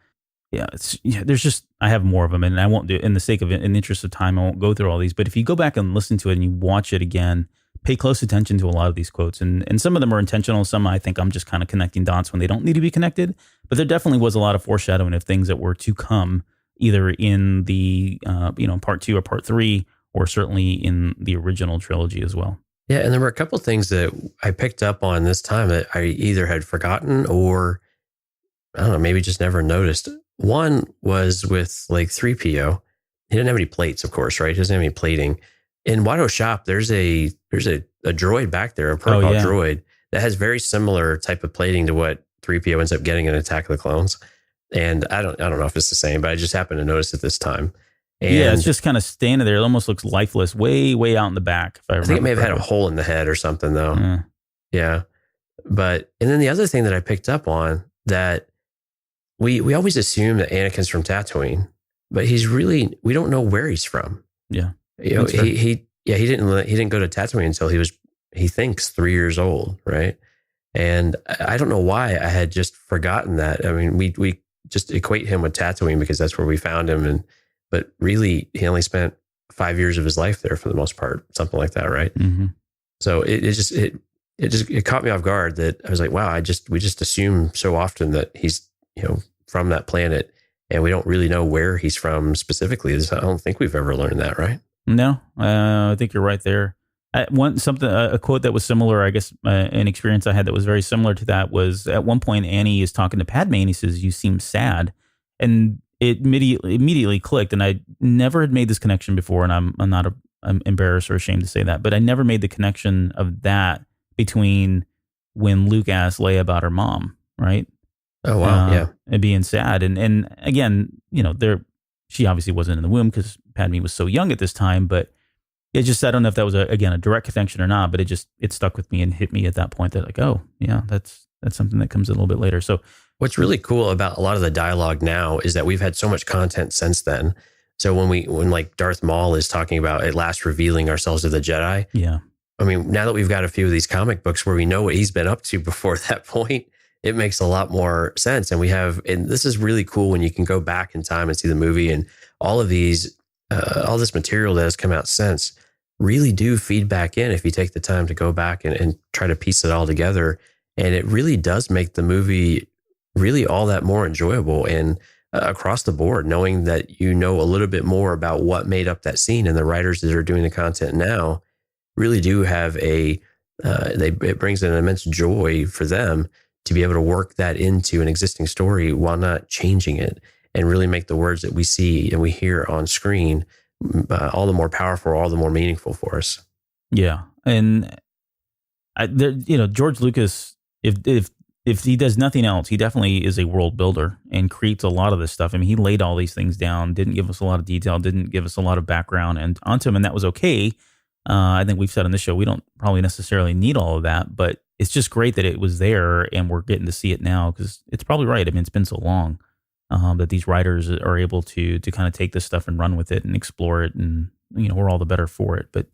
There's just, I have more of them, and I won't do, in the interest of time, I won't go through all these. But if you go back and listen to it and you watch it again, pay close attention to a lot of these quotes. And some of them are intentional. Some I think I'm just kind of connecting dots when they don't need to be connected. But there definitely was a lot of foreshadowing of things that were to come, either in the part 2 or part 3, or certainly in the original trilogy as well. Yeah, and there were a couple of things that I picked up on this time that I either had forgotten or, I don't know, maybe just never noticed. One was with like 3PO. He didn't have any plates, of course, right? He doesn't have any plating. In Watto's shop, there's a droid back there, a protocol droid that has very similar type of plating to what 3PO ends up getting in Attack of the Clones. And I don't know if it's the same, but I just happened to notice it this time. And it's just kind of standing there. It almost looks lifeless, way, way out in the back. I think it may have had a hole in the head or something, though. Yeah. But, and then the other thing that I picked up on, that we always assume that Anakin's from Tatooine, but we don't know where he's from. Yeah. He didn't go to Tatooine until he thinks 3 years old, right? And I don't know why I had just forgotten that. I mean, we just equate him with Tatooine because that's where we found him, but really he only spent 5 years of his life there for the most part, something like that, right? Mm-hmm. So it caught me off guard that I was like, wow, we just assume so often that he's from that planet, and we don't really know where he's from specifically. I don't think we've ever learned that, right? No, I think you're right there. A quote that was similar, I guess, an experience I had that was very similar to that was at one point Annie is talking to Padme and he says, "You seem sad," and it immediately clicked. And I never had made this connection before, and I'm embarrassed or ashamed to say that, but I never made the connection of that between when Luke asked Leia about her mom, right? Oh wow, yeah, and being sad, and again, she obviously wasn't in the womb because Padme was so young at this time, but it just, I don't know if that was a direct connection or not, but it stuck with me and hit me at that point that like, oh yeah, that's something that comes a little bit later. So what's really cool about a lot of the dialogue now is that we've had so much content since then. So when like Darth Maul is talking about at last revealing ourselves to the Jedi. Yeah. I mean, now that we've got a few of these comic books where we know what he's been up to before that point, it makes a lot more sense. And and this is really cool when you can go back in time and see the movie, and all of these, all this material that has come out since really do feed back in if you take the time to go back and try to piece it all together. And it really does make the movie really all that more enjoyable and across the board, knowing that a little bit more about what made up that scene, and the writers that are doing the content now really do have it brings an immense joy for them to be able to work that into an existing story while not changing it, and really make the words that we see and we hear on screen all the more powerful, all the more meaningful for us. Yeah. And George Lucas, if he does nothing else, he definitely is a world builder and creates a lot of this stuff. I mean, he laid all these things down, didn't give us a lot of detail, didn't give us a lot of background and onto him, and that was okay. I think we've said on this show, we don't probably necessarily need all of that, but it's just great that it was there and we're getting to see it now, because it's probably right. I mean, it's been so long that these writers are able to kind of take this stuff and run with it and explore it, and we're all the better for it. But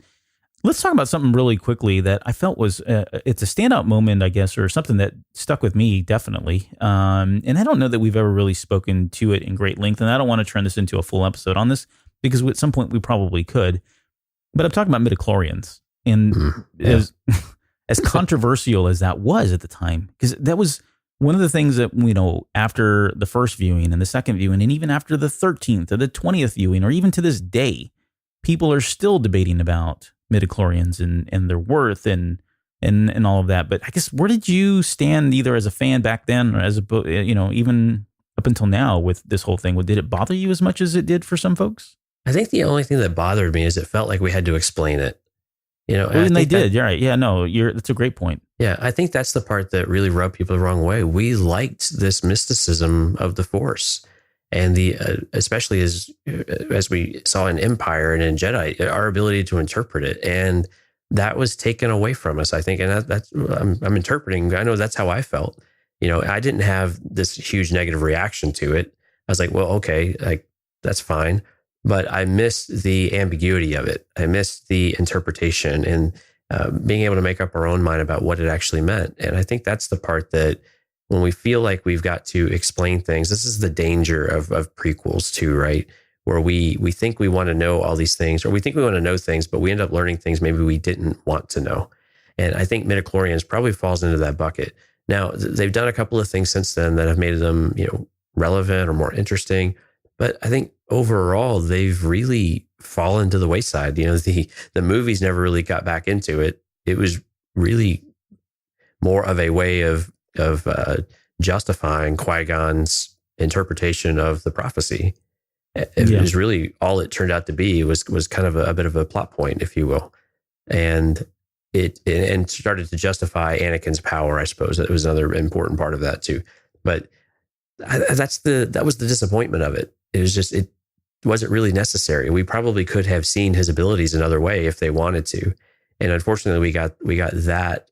let's talk about something really quickly that I felt was it's a standout moment, I guess, or something that stuck with me definitely. And I don't know that we've ever really spoken to it in great length, and I don't want to turn this into a full episode on this, because at some point we probably could. But I'm talking about midichlorians, and as controversial as that was at the time, because that was one of the things that, after the first viewing and the second viewing, and even after the 13th or the 20th viewing, or even to this day, people are still debating about midichlorians and their worth and all of that. But I guess, where did you stand, either as a fan back then, or as even up until now with this whole thing? Did it bother you as much as it did for some folks? I think the only thing that bothered me is it felt like we had to explain it. And they did. You're right. Yeah, no, that's a great point. Yeah, I think that's the part that really rubbed people the wrong way. We liked this mysticism of the Force, and especially as we saw in Empire and in Jedi, our ability to interpret it, and that was taken away from us, I think. And that's I'm interpreting. I know that's how I felt. I didn't have this huge negative reaction to it. I was like, well, okay, like that's fine. But I missed the ambiguity of it. I missed the interpretation and being able to make up our own mind about what it actually meant. And I think that's the part that, when we feel like we've got to explain things, this is the danger of prequels too, right? Where we think we want to know all these things, or we think we want to know things, but we end up learning things maybe we didn't want to know. And I think midichlorians probably falls into that bucket. Now, they've done a couple of things since then that have made them, relevant or more interesting. But I think overall, they've really fallen to the wayside. The movies never really got back into it. It was really more of a way of justifying Qui-Gon's interpretation of the prophecy. It was really all it turned out to be. It was kind of a bit of a plot point, if you will. And it started to justify Anakin's power, I suppose. That was another important part of that too. But that was the disappointment of it. It was just, it wasn't really necessary. We probably could have seen his abilities another way if they wanted to. And unfortunately, we got that,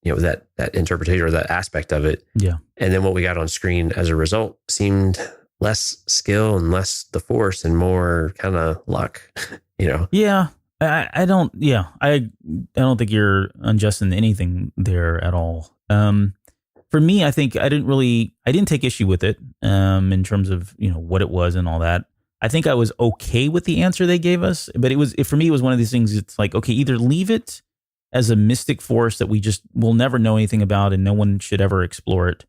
that interpretation or that aspect of it. Yeah. And then what we got on screen as a result seemed less skill and less the Force and more kind of luck, Yeah. I don't think you're unjust in anything there at all. For me, I think I didn't take issue with it in terms of, what it was and all that. I think I was okay with the answer they gave us, but for me, it was one of these things. It's like, okay, either leave it as a mystic force that we'll never know anything about and no one should ever explore it,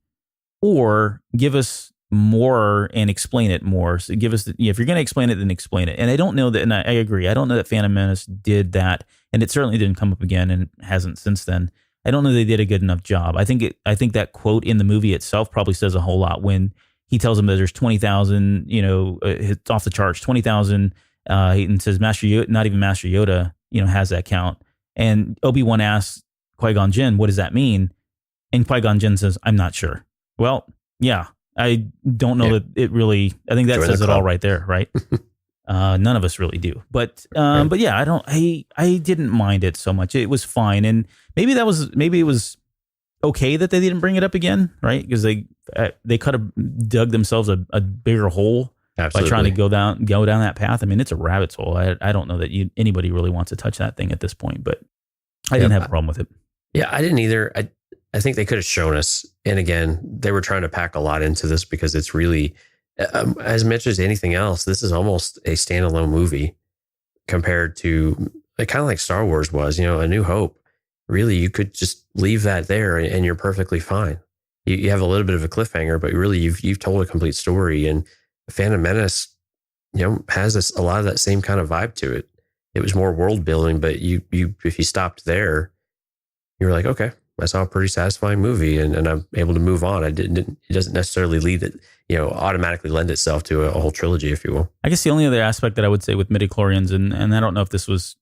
or give us more and explain it more. So give us, if you're going to explain it, then explain it. And I don't know that, and I agree, I don't know that Phantom Menace did that, and it certainly didn't come up again and hasn't since then. I don't know they did a good enough job. I think that quote in the movie itself probably says a whole lot when he tells him that there's 20,000, it's off the charts, 20,000, and says Master Yoda, not even Master Yoda, has that count. And Obi-Wan asks Qui-Gon Jinn, what does that mean? And Qui-Gon Jinn says, I'm not sure. Well, yeah, I don't know that it really, I think that says it all right there, right? None of us really do, but yeah, I didn't mind it so much. It was fine. And maybe it was okay that they didn't bring it up again, right? Because they could have dug themselves a bigger hole. Absolutely. By trying to go down that path. I mean, it's a rabbit's hole. I don't know that anybody really wants to touch that thing at this point, but I didn't have a problem with it. Yeah, I didn't either. I think they could have shown us. And again, they were trying to pack a lot into this because it's really, as much as anything else, this is almost a standalone movie compared to kind of like Star Wars was, A New Hope. Really, you could just leave that there and you're perfectly fine. You have a little bit of a cliffhanger, but really you've told a complete story. And Phantom Menace, has a lot of that same kind of vibe to it. It was more world building, but if you stopped there, you were like, okay, saw a pretty satisfying movie, and I'm able to move on. It doesn't necessarily lead it, automatically lend itself to a whole trilogy, if you will. I guess the only other aspect that I would say with midichlorians, and I don't know if this was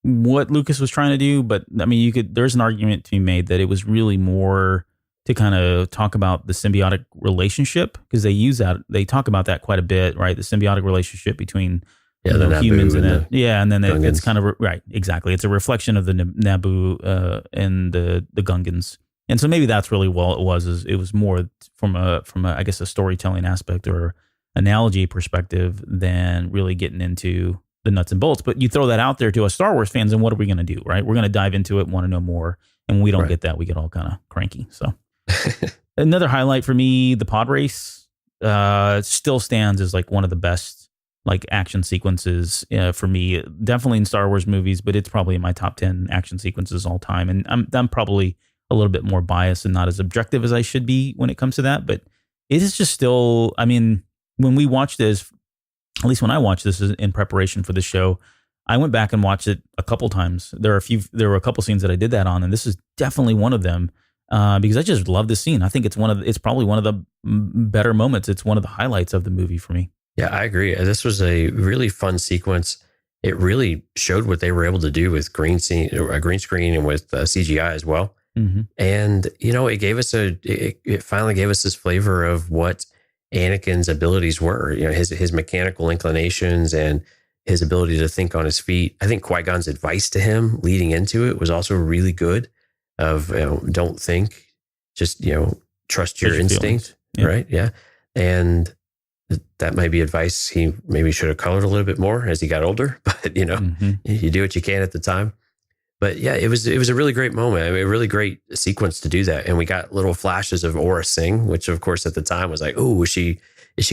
what Lucas was trying to do, but I mean, there's an argument to be made that it was really more to kind of talk about the symbiotic relationship, because they talk about that quite a bit, right? The symbiotic relationship between the humans and and then Gungans. it's kind of right, exactly. It's a reflection of the Naboo and the Gungans, and so maybe that's really what it was. Is it was more from a I guess a storytelling aspect or analogy perspective than really getting into the nuts and bolts. But you throw that out there to us Star Wars fans, and what are we going to do, right? We're going to dive into it, want to know more, and when we don't get that, we get all kind of cranky. So another highlight for me, the pod race still stands as like one of the best like action sequences for me, definitely in Star Wars movies, but it's probably in my top 10 action sequences all time. And I'm probably a little bit more biased and not as objective as I should be when it comes to that, but it is just still, I mean, when we watched this, at least when I watched this in preparation for the show, I went back and watched it a couple times. There were a couple scenes that I did that on, and this is definitely one of them. Because I just love this scene. I think it's probably one of the better moments. It's one of the highlights of the movie for me. Yeah, I agree. This was a really fun sequence. It really showed what they were able to do with green screen and with CGI as well. Mm-hmm. And it finally gave us this flavor of what Anakin's abilities were. His mechanical inclinations and his ability to think on his feet. I think Qui-Gon's advice to him leading into it was also really good. Of don't think, just trust your instinct, right? Yeah, and that might be advice he maybe should have colored a little bit more as he got older. But you do what you can at the time. But yeah, it was a really great moment. I mean, a really great sequence to do that, and we got little flashes of Aura Singh, which of course at the time was like, oh, is she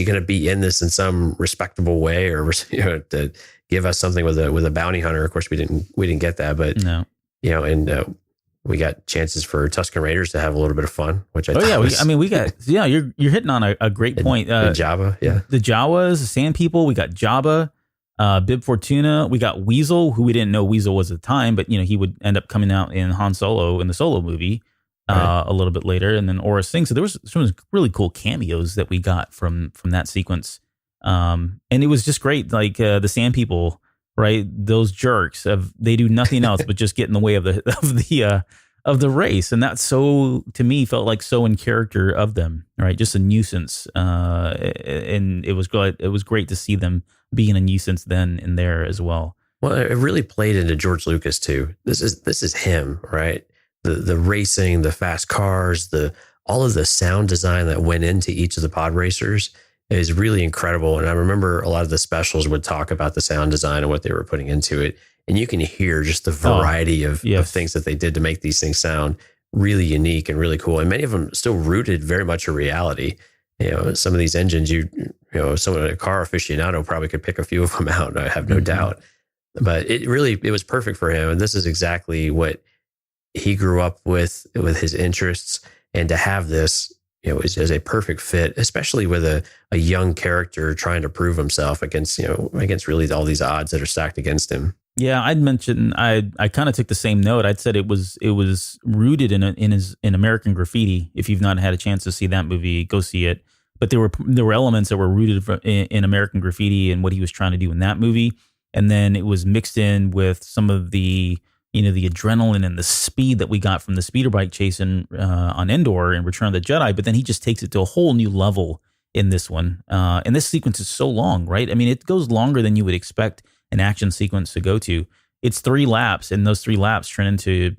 going to be in this in some respectable way, or to give us something with a bounty hunter? Of course, we didn't get that, but no, and. We got chances for Tusken Raiders to have a little bit of fun, which I thought you're hitting on a great point. Jabba, the Jawas, the Sand People. We got Jabba, Bib Fortuna. We got Weasel, who we didn't know Weasel was at the time, but he would end up coming out in Han Solo in the Solo movie a little bit later, and then Aura Singh. So there was some really cool cameos that we got from that sequence, and it was just great. Like the Sand People. Right, those jerks they do nothing else but just get in the way of the race, and that's so to me felt like so in character of them. Right, just a nuisance, and it was great to see them being a nuisance then and there as well. Well, it really played into George Lucas too. This is him, right? The racing, the fast cars, all of the sound design that went into each of the pod racers is really incredible. And I remember a lot of the specials would talk about the sound design and what they were putting into it. And you can hear just the variety of things that they did to make these things sound really unique and really cool. And many of them still rooted very much in reality. Some of these engines, someone, a car aficionado probably could pick a few of them out. I have no doubt. But it was perfect for him. And this is exactly what he grew up with his interests. And to have this, is a perfect fit, especially with a young character trying to prove himself against really all these odds that are stacked against him. Yeah, I'd mentioned I kind of took the same note. I'd said it was rooted in American Graffiti. If you've not had a chance to see that movie, go see it. But there were elements that were rooted in American Graffiti and what he was trying to do in that movie, and then it was mixed in with some of the the adrenaline and the speed that we got from the speeder bike chase on Endor and Return of the Jedi, but then he just takes it to a whole new level in this one. And this sequence is so long, right? I mean, it goes longer than you would expect an action sequence to go to. It's 3 laps, and those 3 laps turn into,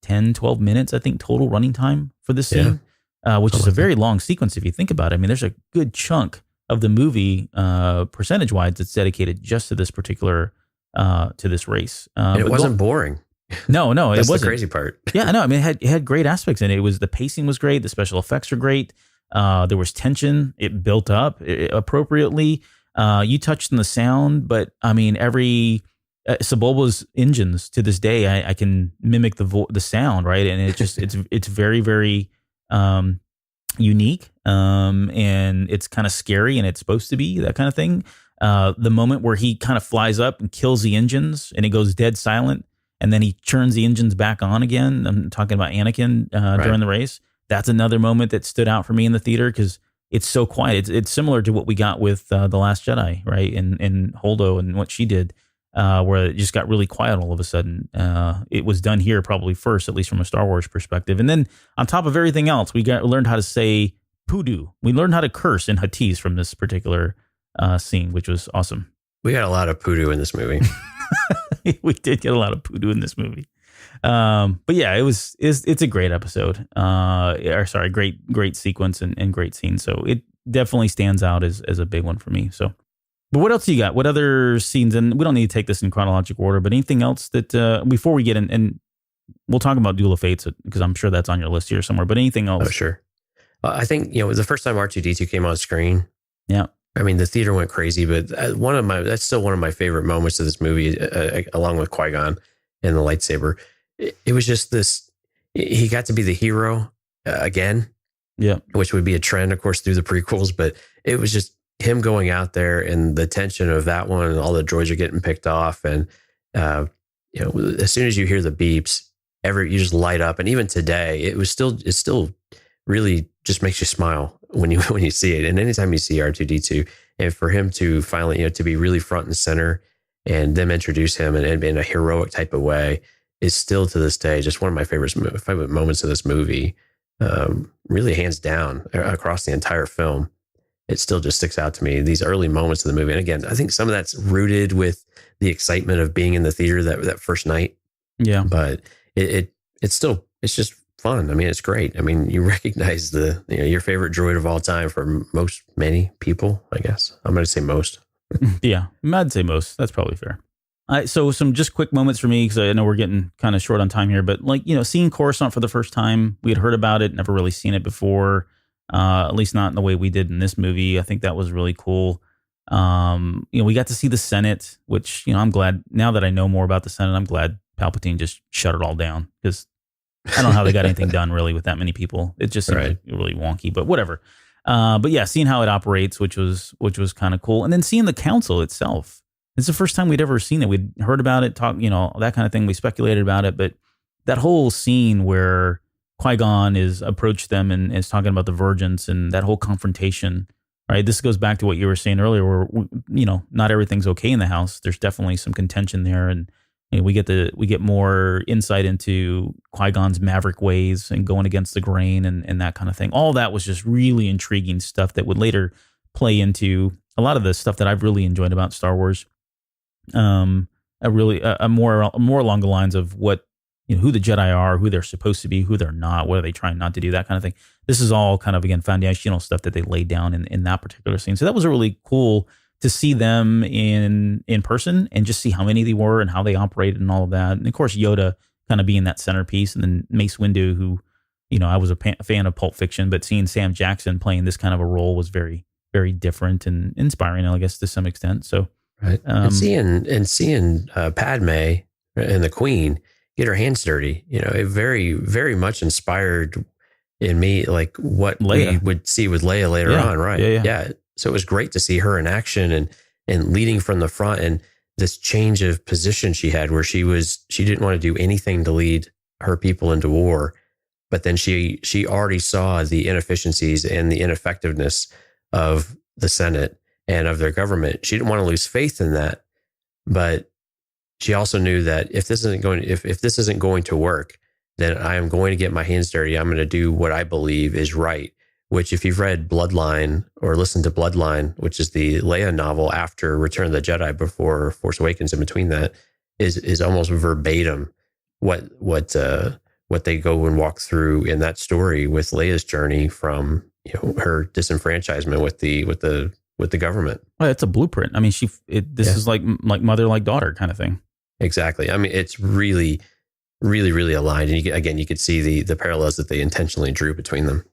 10, 12 minutes, I think, total running time for this scene, which is a very long sequence if you think about it. I mean, there's a good chunk of the movie, percentage-wise, that's dedicated just to this particular, to this race. And it wasn't boring. No, it wasn't. That's the crazy part. Yeah, no, I mean, it had great aspects in it. The pacing was great. The special effects were great. There was tension. It built up appropriately. You touched on the sound, but I mean, every Sebulba's engines to this day, I can mimic the sound, right? And it's very, very unique, and it's kind of scary, and it's supposed to be that kind of thing. The moment where he kind of flies up and kills the engines, and it goes dead silent, and then he turns the engines back on again. I'm talking about Anakin during the race. That's another moment that stood out for me in the theater because it's so quiet. It's similar to what we got with The Last Jedi, right? And Holdo and what she did, where it just got really quiet all of a sudden. It was done here probably first, at least from a Star Wars perspective. And then on top of everything else, we learned how to say poodoo. We learned how to curse in Huttese from this particular scene, which was awesome. We got a lot of poodoo in this movie. We did get a lot of poodoo in this movie. But yeah, it's a great episode. Great sequence and great scene. So it definitely stands out as a big one for me. So, but what else do you got? What other scenes? And we don't need to take this in chronological order, but anything else that before we get in, and we'll talk about Duel of Fates because I'm sure that's on your list here somewhere. But anything else? Oh, sure. I think it was the first time R2D2 came on screen. Yeah. I mean, the theater went crazy, but that's still one of my favorite moments of this movie, along with Qui-Gon and the lightsaber. It was just this, he got to be the hero again, which would be a trend, of course, through the prequels, but it was just him going out there and the tension of that one and all the droids are getting picked off. And, as soon as you hear the beeps, you just light up. And even today, it still really just makes you smile when you see it. And anytime you see R2D2, and for him to finally, to be really front and center and them introduce him and in a heroic type of way is still to this day just one of my favorite moments of this movie. Really hands down across the entire film. It still just sticks out to me, these early moments of the movie. And again, I think some of that's rooted with the excitement of being in the theater that first night. Yeah. But it's just fun. I mean, it's great. I mean, you recognize your favorite droid of all time for many people, I guess. I'm going to say most. Yeah, I'd say most. That's probably fair. So some just quick moments for me, because I know we're getting kind of short on time here, but seeing Coruscant for the first time, we had heard about it, never really seen it before, at least not in the way we did in this movie. I think that was really cool. We got to see the Senate, which, I'm glad, now that I know more about the Senate, I'm glad Palpatine just shut it all down, because I don't know how they got anything done really with that many people. It just seemed like really wonky, but whatever. But yeah, seeing how it operates, which was kind of cool. And then seeing the council itself. It's the first time we'd ever seen it. We'd heard about it, talk, that kind of thing. We speculated about it, but that whole scene where Qui-Gon is approached them and is talking about the Virgins and that whole confrontation, right? This goes back to what you were saying earlier, where, not everything's okay in the house. There's definitely some contention there. And we get more insight into Qui-Gon's maverick ways and going against the grain and that kind of thing. All that was just really intriguing stuff that would later play into a lot of the stuff that I've really enjoyed about Star Wars. More along the lines of what, who the Jedi are, who they're supposed to be, who they're not, what are they trying not to do, that kind of thing. This is all kind of, again, foundational stuff that they laid down in that particular scene. So that was really cool to see them in person and just see how many they were and how they operated and all of that. And of course, Yoda kind of being that centerpiece, and then Mace Windu, who, I was a fan of Pulp Fiction, but seeing Sam Jackson playing this kind of a role was very, very different and inspiring, I guess, to some extent. So, right. And seeing Padme and the Queen get her hands dirty, it very, very much inspired in me, like what Leia. We would see with Leia later on, right? Yeah. So it was great to see her in action and leading from the front, and this change of position she had, where she didn't want to do anything to lead her people into war, but then she already saw the inefficiencies and the ineffectiveness of the Senate and of their government. She didn't want to lose faith in that, but she also knew that if this isn't going to work, then I am going to get my hands dirty. I'm going to do what I believe is right, which, if you've read Bloodline or listened to Bloodline, which is the Leia novel after Return of the Jedi, before Force Awakens, in between that, is almost verbatim what they go and walk through in that story with Leia's journey from her disenfranchisement with the government. Well, it's a blueprint. I mean, this is like mother like daughter kind of thing. Exactly. I mean, it's really, really, really aligned. And you could see the parallels that they intentionally drew between them.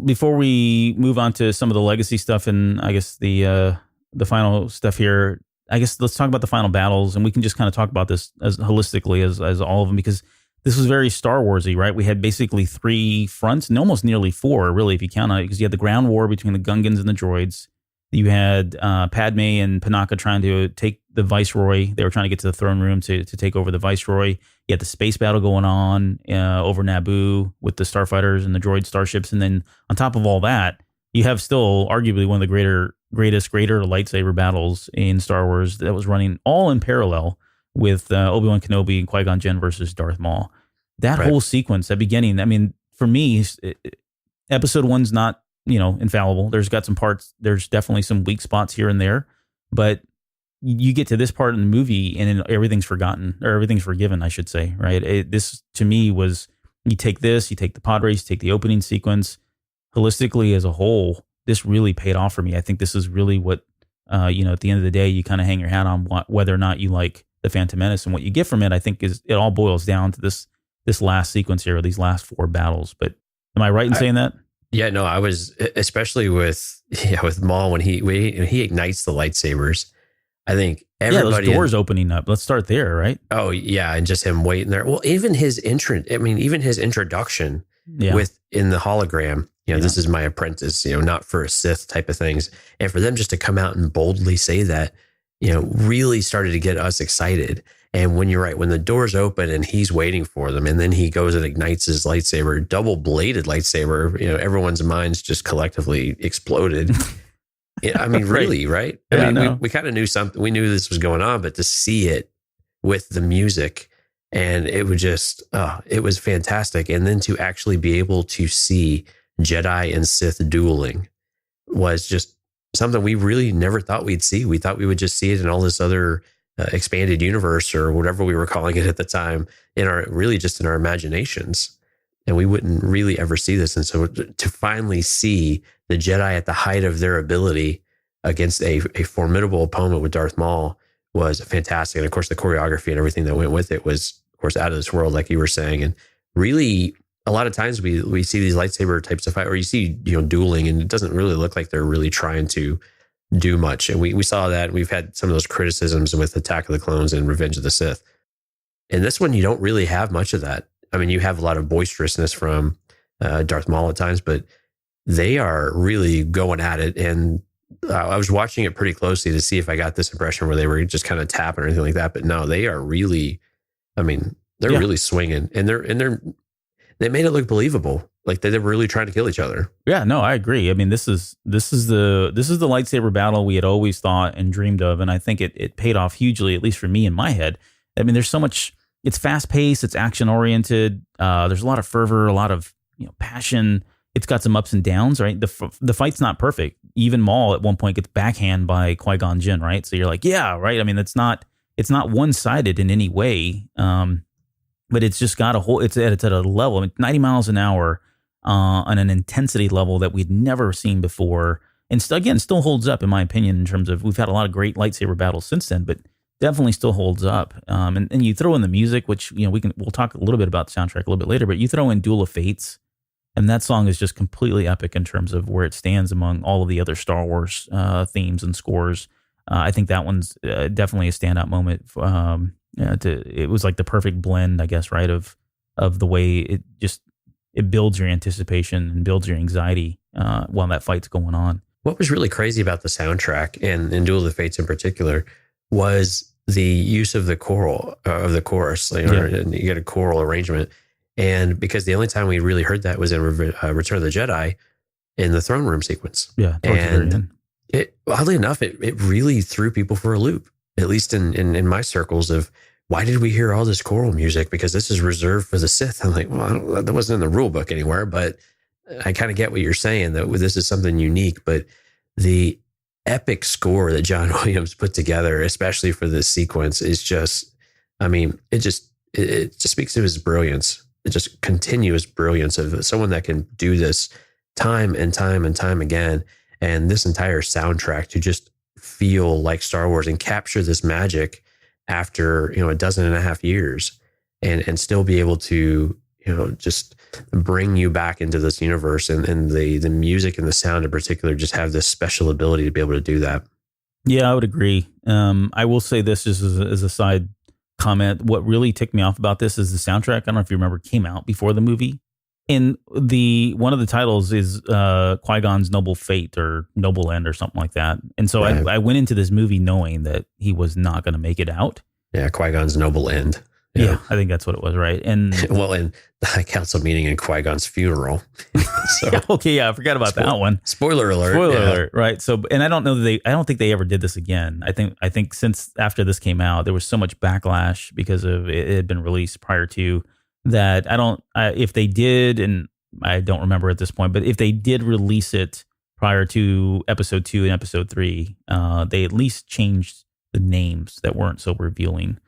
Before we move on to some of the legacy stuff and I guess the final stuff here, I guess let's talk about the final battles, and we can just kind of talk about this as holistically as all of them, because this was very Star Warsy, right? We had basically 3 fronts, and almost nearly 4, really, if you count on it, because you had the ground war between the Gungans and the droids. You had Padme and Panaka trying to take the Viceroy. They were trying to get to the throne room to take over the Viceroy. You had the space battle going on over Naboo with the starfighters and the droid starships. And then on top of all that, you have still arguably one of the greatest lightsaber battles in Star Wars that was running all in parallel with Obi-Wan Kenobi and Qui-Gon Jinn versus Darth Maul. That whole sequence, that beginning, I mean, for me, episode 1's not, infallible. There's got some parts, there's definitely some weak spots here and there, but you get to this part in the movie and everything's forgotten, or everything's forgiven, I should say, right? This, to me, was, you take the Podrace, you take the opening sequence, holistically as a whole, this really paid off for me. I think this is really what, at the end of the day, you kind of hang your hat on whether or not you like The Phantom Menace, and what you get from it, I think, is it all boils down to this last sequence here, or these last 4 battles. But am I right in saying that? Yeah, no, I was, especially with Maul, when he ignites the lightsabers. I think everybody, those doors opening up. Let's start there, right? Oh yeah, and just him waiting there. Well, even his introduction in the hologram. This is my apprentice. Not for a Sith type of things, and for them just to come out and boldly say that, really started to get us excited. And when you're right, when the doors open and he's waiting for them, and then he goes and ignites his lightsaber, double-bladed lightsaber, everyone's minds just collectively exploded. I mean, really, right? I mean, we kind of knew something. We knew this was going on, but to see it with the music, and it was just, it was fantastic. And then to actually be able to see Jedi and Sith dueling was just something we really never thought we'd see. We thought we would just see it in all this other expanded universe, or whatever we were calling it at the time, in our imaginations, and we wouldn't really ever see this. And so to finally see the Jedi at the height of their ability against a formidable opponent with Darth Maul was fantastic. And of course, the choreography and everything that went with it was, of course, out of this world, like you were saying. And really, a lot of times we see these lightsaber types of fight, or you see dueling, and it doesn't really look like they're really trying to do much. And we saw that. We've had some of those criticisms with Attack of the Clones and Revenge of the Sith. And this one, you don't really have much of that. I mean, you have a lot of boisterousness from Darth Maul at times, but they are really going at it. And I was watching it pretty closely to see if I got this impression where they were just kind of tapping or anything like that. But no, they are really, they're really swinging, and they made it look believable. Like they were really trying to kill each other. Yeah, no, I agree. I mean, this is the lightsaber battle we had always thought and dreamed of, and I think it paid off hugely, at least for me in my head. I mean, there's so much. It's fast paced. It's action oriented. There's a lot of fervor, a lot of passion. It's got some ups and downs, right? The fight's not perfect. Even Maul at one point gets backhand by Qui-Gon Jinn, right? So you're like, yeah, right. I mean, it's not one sided in any way. But it's just got it's at a level, 90 miles an hour on an intensity level that we'd never seen before. And still holds up, in my opinion, in terms of, we've had a lot of great lightsaber battles since then, but definitely still holds up. And you throw in the music, which, we'll talk a little bit about the soundtrack a little bit later, but you throw in Duel of Fates, and that song is just completely epic in terms of where it stands among all of the other Star Wars themes and scores. I think that one's definitely a standout moment. It was like the perfect blend, I guess, right, of the way it builds your anticipation and builds your anxiety while that fight's going on. What was really crazy about the soundtrack, and in Duel of the Fates in particular, was the use of the chorus. And you get a choral arrangement, and because the only time we really heard that was in Return of the Jedi in the throne room sequence. Yeah, and oddly enough, it really threw people for a loop, at least in my circles, of why did we hear all this choral music? Because this is reserved for the Sith. I'm like, well, that wasn't in the rule book anywhere, but I kind of get what you're saying, that this is something unique. But the epic score that John Williams put together, especially for this sequence, is just, it just speaks to his brilliance. It just continuous brilliance of someone that can do this time and time and time again. And this entire soundtrack to just feel like Star Wars and capture this magic after, 12.5 years, and still be able to, just bring you back into this universe, and the music and the sound in particular just have this special ability to be able to do that. Yeah, I would agree. I will say this just as a side comment. What really ticked me off about this is the soundtrack. I don't know if you remember, came out before the movie. And one of the titles is Qui-Gon's Noble Fate or Noble End or something like that. And so Right. I went into this movie knowing that he was not going to make it out. Yeah, Qui-Gon's Noble End. Yeah, I think that's what it was, right? And well, in the High Council meeting and Qui-Gon's funeral. So, I forgot about that one. Spoiler alert. Spoiler alert, right? So, and I don't know that I don't think they ever did this again. I think since after this came out, there was so much backlash because of it had been released prior to that. If they did, and I don't remember at this point, but if they did release it prior to episode 2 and episode 3, they at least changed the names that weren't so revealing.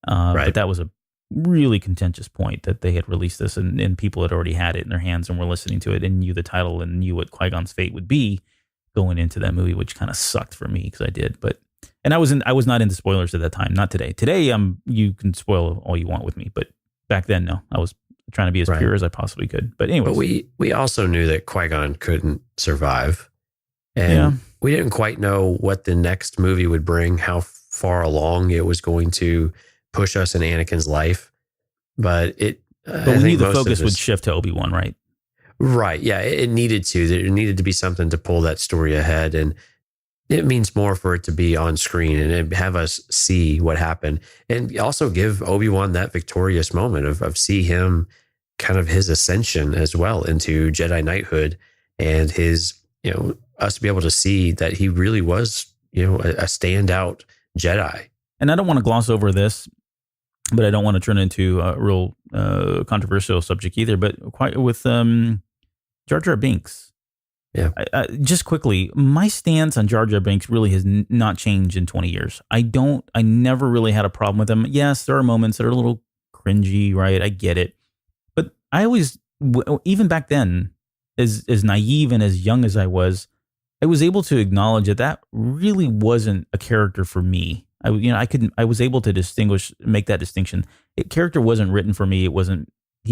Right. But that was a really contentious point that they had released this and people had already had it in their hands and were listening to it and knew the title and knew what Qui-Gon's fate would be going into that movie, which kind of sucked for me because I did. And I was not into spoilers at that time. Not today. Today, you can spoil all you want with me, but back then, no. I was trying to be as pure as I possibly could. But anyways. But we also knew that Qui-Gon couldn't survive. And we didn't quite know what the next movie would bring, how far along it was going to push us in Anakin's life. But we knew the focus would shift to Obi-Wan, right? Right. Yeah, it needed to. There needed to be something to pull that story ahead. And it means more for it to be on screen and have us see what happened. And also give Obi-Wan that victorious moment of see him kind of his ascension as well into Jedi knighthood and his, us to be able to see that he really was, a standout Jedi. And I don't want to gloss over this, but I don't want to turn into a real controversial subject either. But quite with Jar Jar Binks. Yeah. Just quickly, my stance on Jar Jar Binks really has not changed in 20 years. I never really had a problem with him. Yes, there are moments that are a little cringy, right? I get it. But I always, even back then, as naive and as young as I was able to acknowledge that really wasn't a character for me. I was able to make that distinction. Character wasn't written for me. He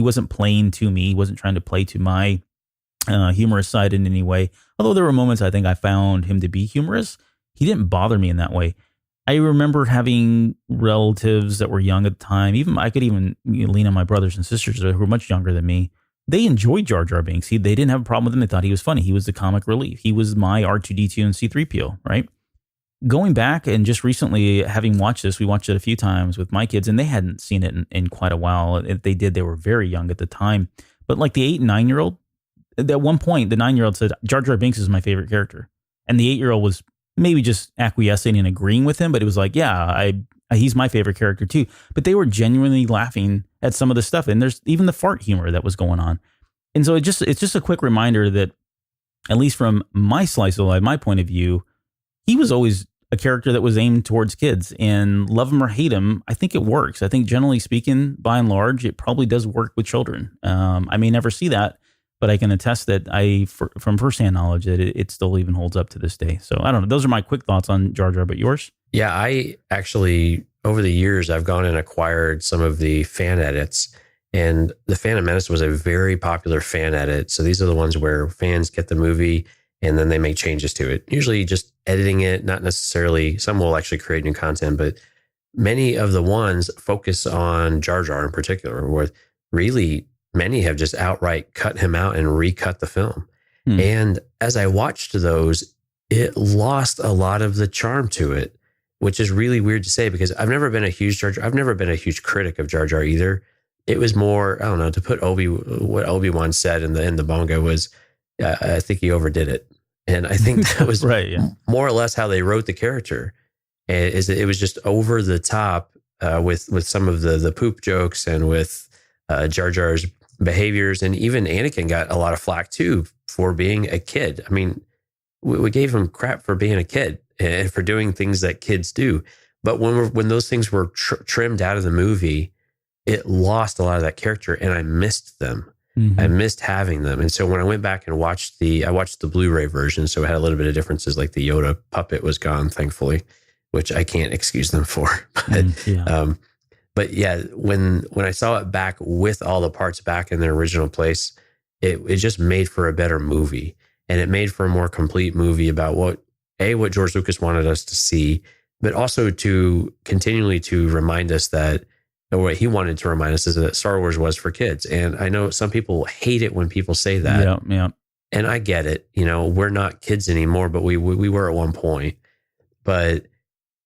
wasn't playing to me. He wasn't trying to play to my humorous side in any way. Although there were moments I think I found him to be humorous, he didn't bother me in that way. I remember having relatives that were young at the time. I could even lean on my brothers and sisters who were much younger than me. They enjoyed Jar Jar Binks. They didn't have a problem with him. They thought he was funny. He was the comic relief. He was my R2D2 and C3PO, right? Going back and just recently having watched this, we watched it a few times with my kids and they hadn't seen it in quite a while. If they did, they were very young at the time. But like the 8 and 9-year-old, at one point, the 9-year-old said, Jar Jar Binks is my favorite character. And the 8-year-old was maybe just acquiescing and agreeing with him, but it was like, yeah, he's my favorite character too. But they were genuinely laughing at some of the stuff. And there's even the fart humor that was going on. And so it's just a quick reminder that, at least from my slice of life, my point of view, he was always a character that was aimed towards kids, and love him or hate him, I think it works. I think generally speaking, by and large, it probably does work with children. I may never see that, but I can attest that from firsthand knowledge that it still even holds up to this day. So I don't know. Those are my quick thoughts on Jar Jar, but yours? Yeah, I actually, over the years, I've gone and acquired some of the fan edits, and the Phantom Menace was a very popular fan edit. So these are the ones where fans get the movie and then they make changes to it. Usually just editing it, not necessarily, some will actually create new content, but many of the ones focus on Jar Jar in particular, where really many have just outright cut him out and recut the film. And as I watched those, it lost a lot of the charm to it, which is really weird to say because I've never been a huge Jar Jar. I've never been a huge critic of Jar Jar either. It was more, I don't know, to put what Obi-Wan said in the bongo was, I think he overdid it. And I think that was right, yeah. more or less how they wrote the character. It was just over the top with some of the poop jokes and with Jar Jar's behaviors. And even Anakin got a lot of flack too for being a kid. I mean, we gave him crap for being a kid and for doing things that kids do. But when those things were trimmed out of the movie, it lost a lot of that character, and I missed them. Mm-hmm. I missed having them. And so when I went back and watched the Blu-ray version, so it had a little bit of differences, like the Yoda puppet was gone, thankfully, which I can't excuse them for. But yeah, when I saw it back with all the parts back in their original place, it just made for a better movie. And it made for a more complete movie about what George Lucas wanted us to see, but also to continually to remind us that what he wanted to remind us is that Star Wars was for kids. And I know some people hate it when people say that. Yeah, yeah. And I get it. You know, we're not kids anymore, but we were at one point. But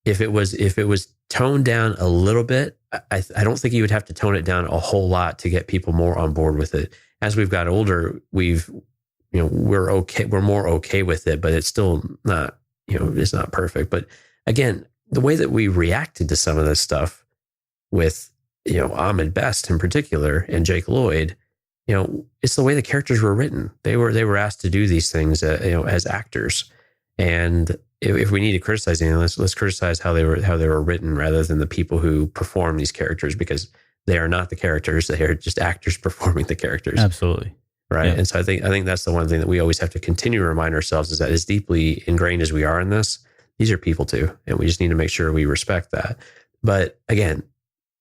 if it was toned down a little bit, I don't think you would have to tone it down a whole lot to get people more on board with it. As we've got older, we're okay. We're more okay with it, but it's still not, it's not perfect. But again, the way that we reacted to some of this stuff with, Ahmed Best in particular and Jake Lloyd, it's the way the characters were written. They were asked to do these things, as actors. And if we need to criticize anything, let's criticize how they were written rather than the people who perform these characters, because they are not the characters. They are just actors performing the characters. Absolutely. Right. Yeah. And so I think that's the one thing that we always have to continue to remind ourselves is that as deeply ingrained as we are in this, these are people too. And we just need to make sure we respect that. But again,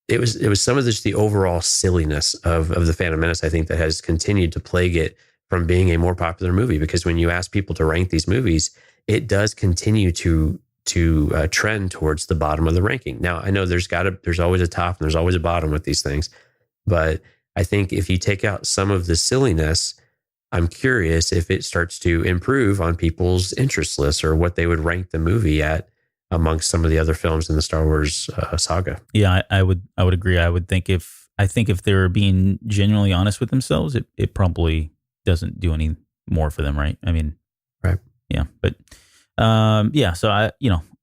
it was some of the overall silliness of the Phantom Menace, I think, that has continued to plague it from being a more popular movie. Because when you ask people to rank these movies, it does continue to trend towards the bottom of the ranking. Now, I know there's always a top and there's always a bottom with these things, but I think if you take out some of the silliness, I'm curious if it starts to improve on people's interest lists or what they would rank the movie at amongst some of the other films in the Star Wars saga. Yeah, I would agree. I think if they're being genuinely honest with themselves, it probably doesn't do any more for them, right? I mean, right. Yeah, but so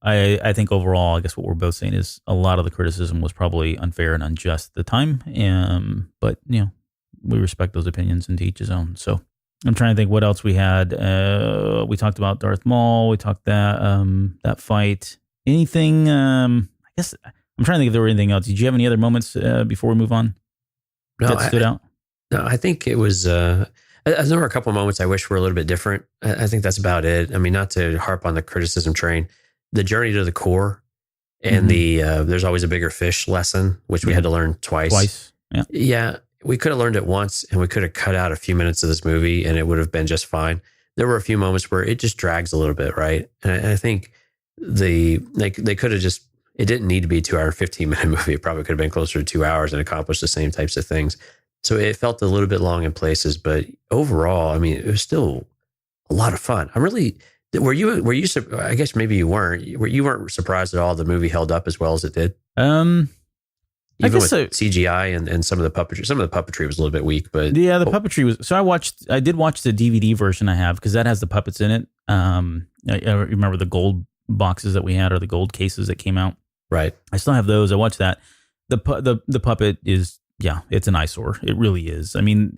I think overall, I guess what we're both saying is a lot of the criticism was probably unfair and unjust at the time. But we respect those opinions and to each his own. So I'm trying to think what else we had. We talked about Darth Maul. We talked that fight. Anything? I guess I'm trying to think if there were anything else. Did you have any other moments before we move on that stood out? No, I think it was. There were a couple of moments I wish were a little bit different. I think that's about it. I mean, not to harp on the criticism train. The journey to the core and there's always a bigger fish lesson, which we had to learn twice. Yeah. Yeah. We could have learned it once and we could have cut out a few minutes of this movie and it would have been just fine. There were a few moments where it just drags a little bit, right? And I think they could have just, it didn't need to be a 2 hour, 15-minute movie. It probably could have been closer to 2 hours and accomplished the same types of things. So it felt a little bit long in places, but overall, I mean, it was still a lot of fun. Were you, I guess maybe you weren't, you weren't surprised at all the movie held up as well as it did? Even with CGI and some of the puppetry was a little bit weak, but yeah, the puppetry was. So I did watch the DVD version I have because that has the puppets in it. I remember the gold boxes that we had or the gold cases that came out. Right. I still have those. I watched that. The puppet is, yeah, it's an eyesore. It really is. I mean,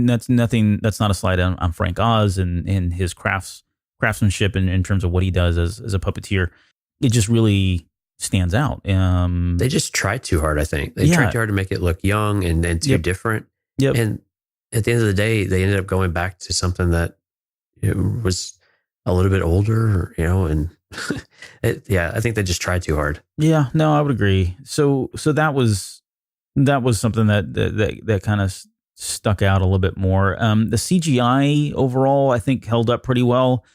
that's nothing. That's not a slight on Frank Oz and his craftsmanship in terms of what he does as a puppeteer. It just really stands out. They just tried too hard, I think. They tried too hard to make it look young and too different. Yep. And at the end of the day, they ended up going back to something that was a little bit older, and I think they just tried too hard. Yeah, no, I would agree. So that was something that kind of stuck out a little bit more. The CGI overall, I think, held up pretty well.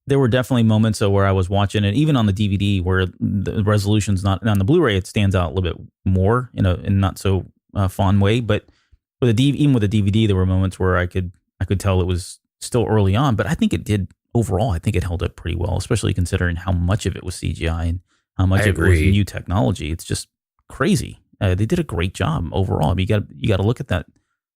There were definitely moments where I was watching it, even on the DVD, where the resolution's not on the Blu-ray. It stands out a little bit more in a not so fun way. But even with the DVD, there were moments where I could tell it was still early on. But I think it did overall. I think it held up pretty well, especially considering how much of it was CGI and how much of it was new technology. It's just crazy. They did a great job overall. I mean, you got to look at that.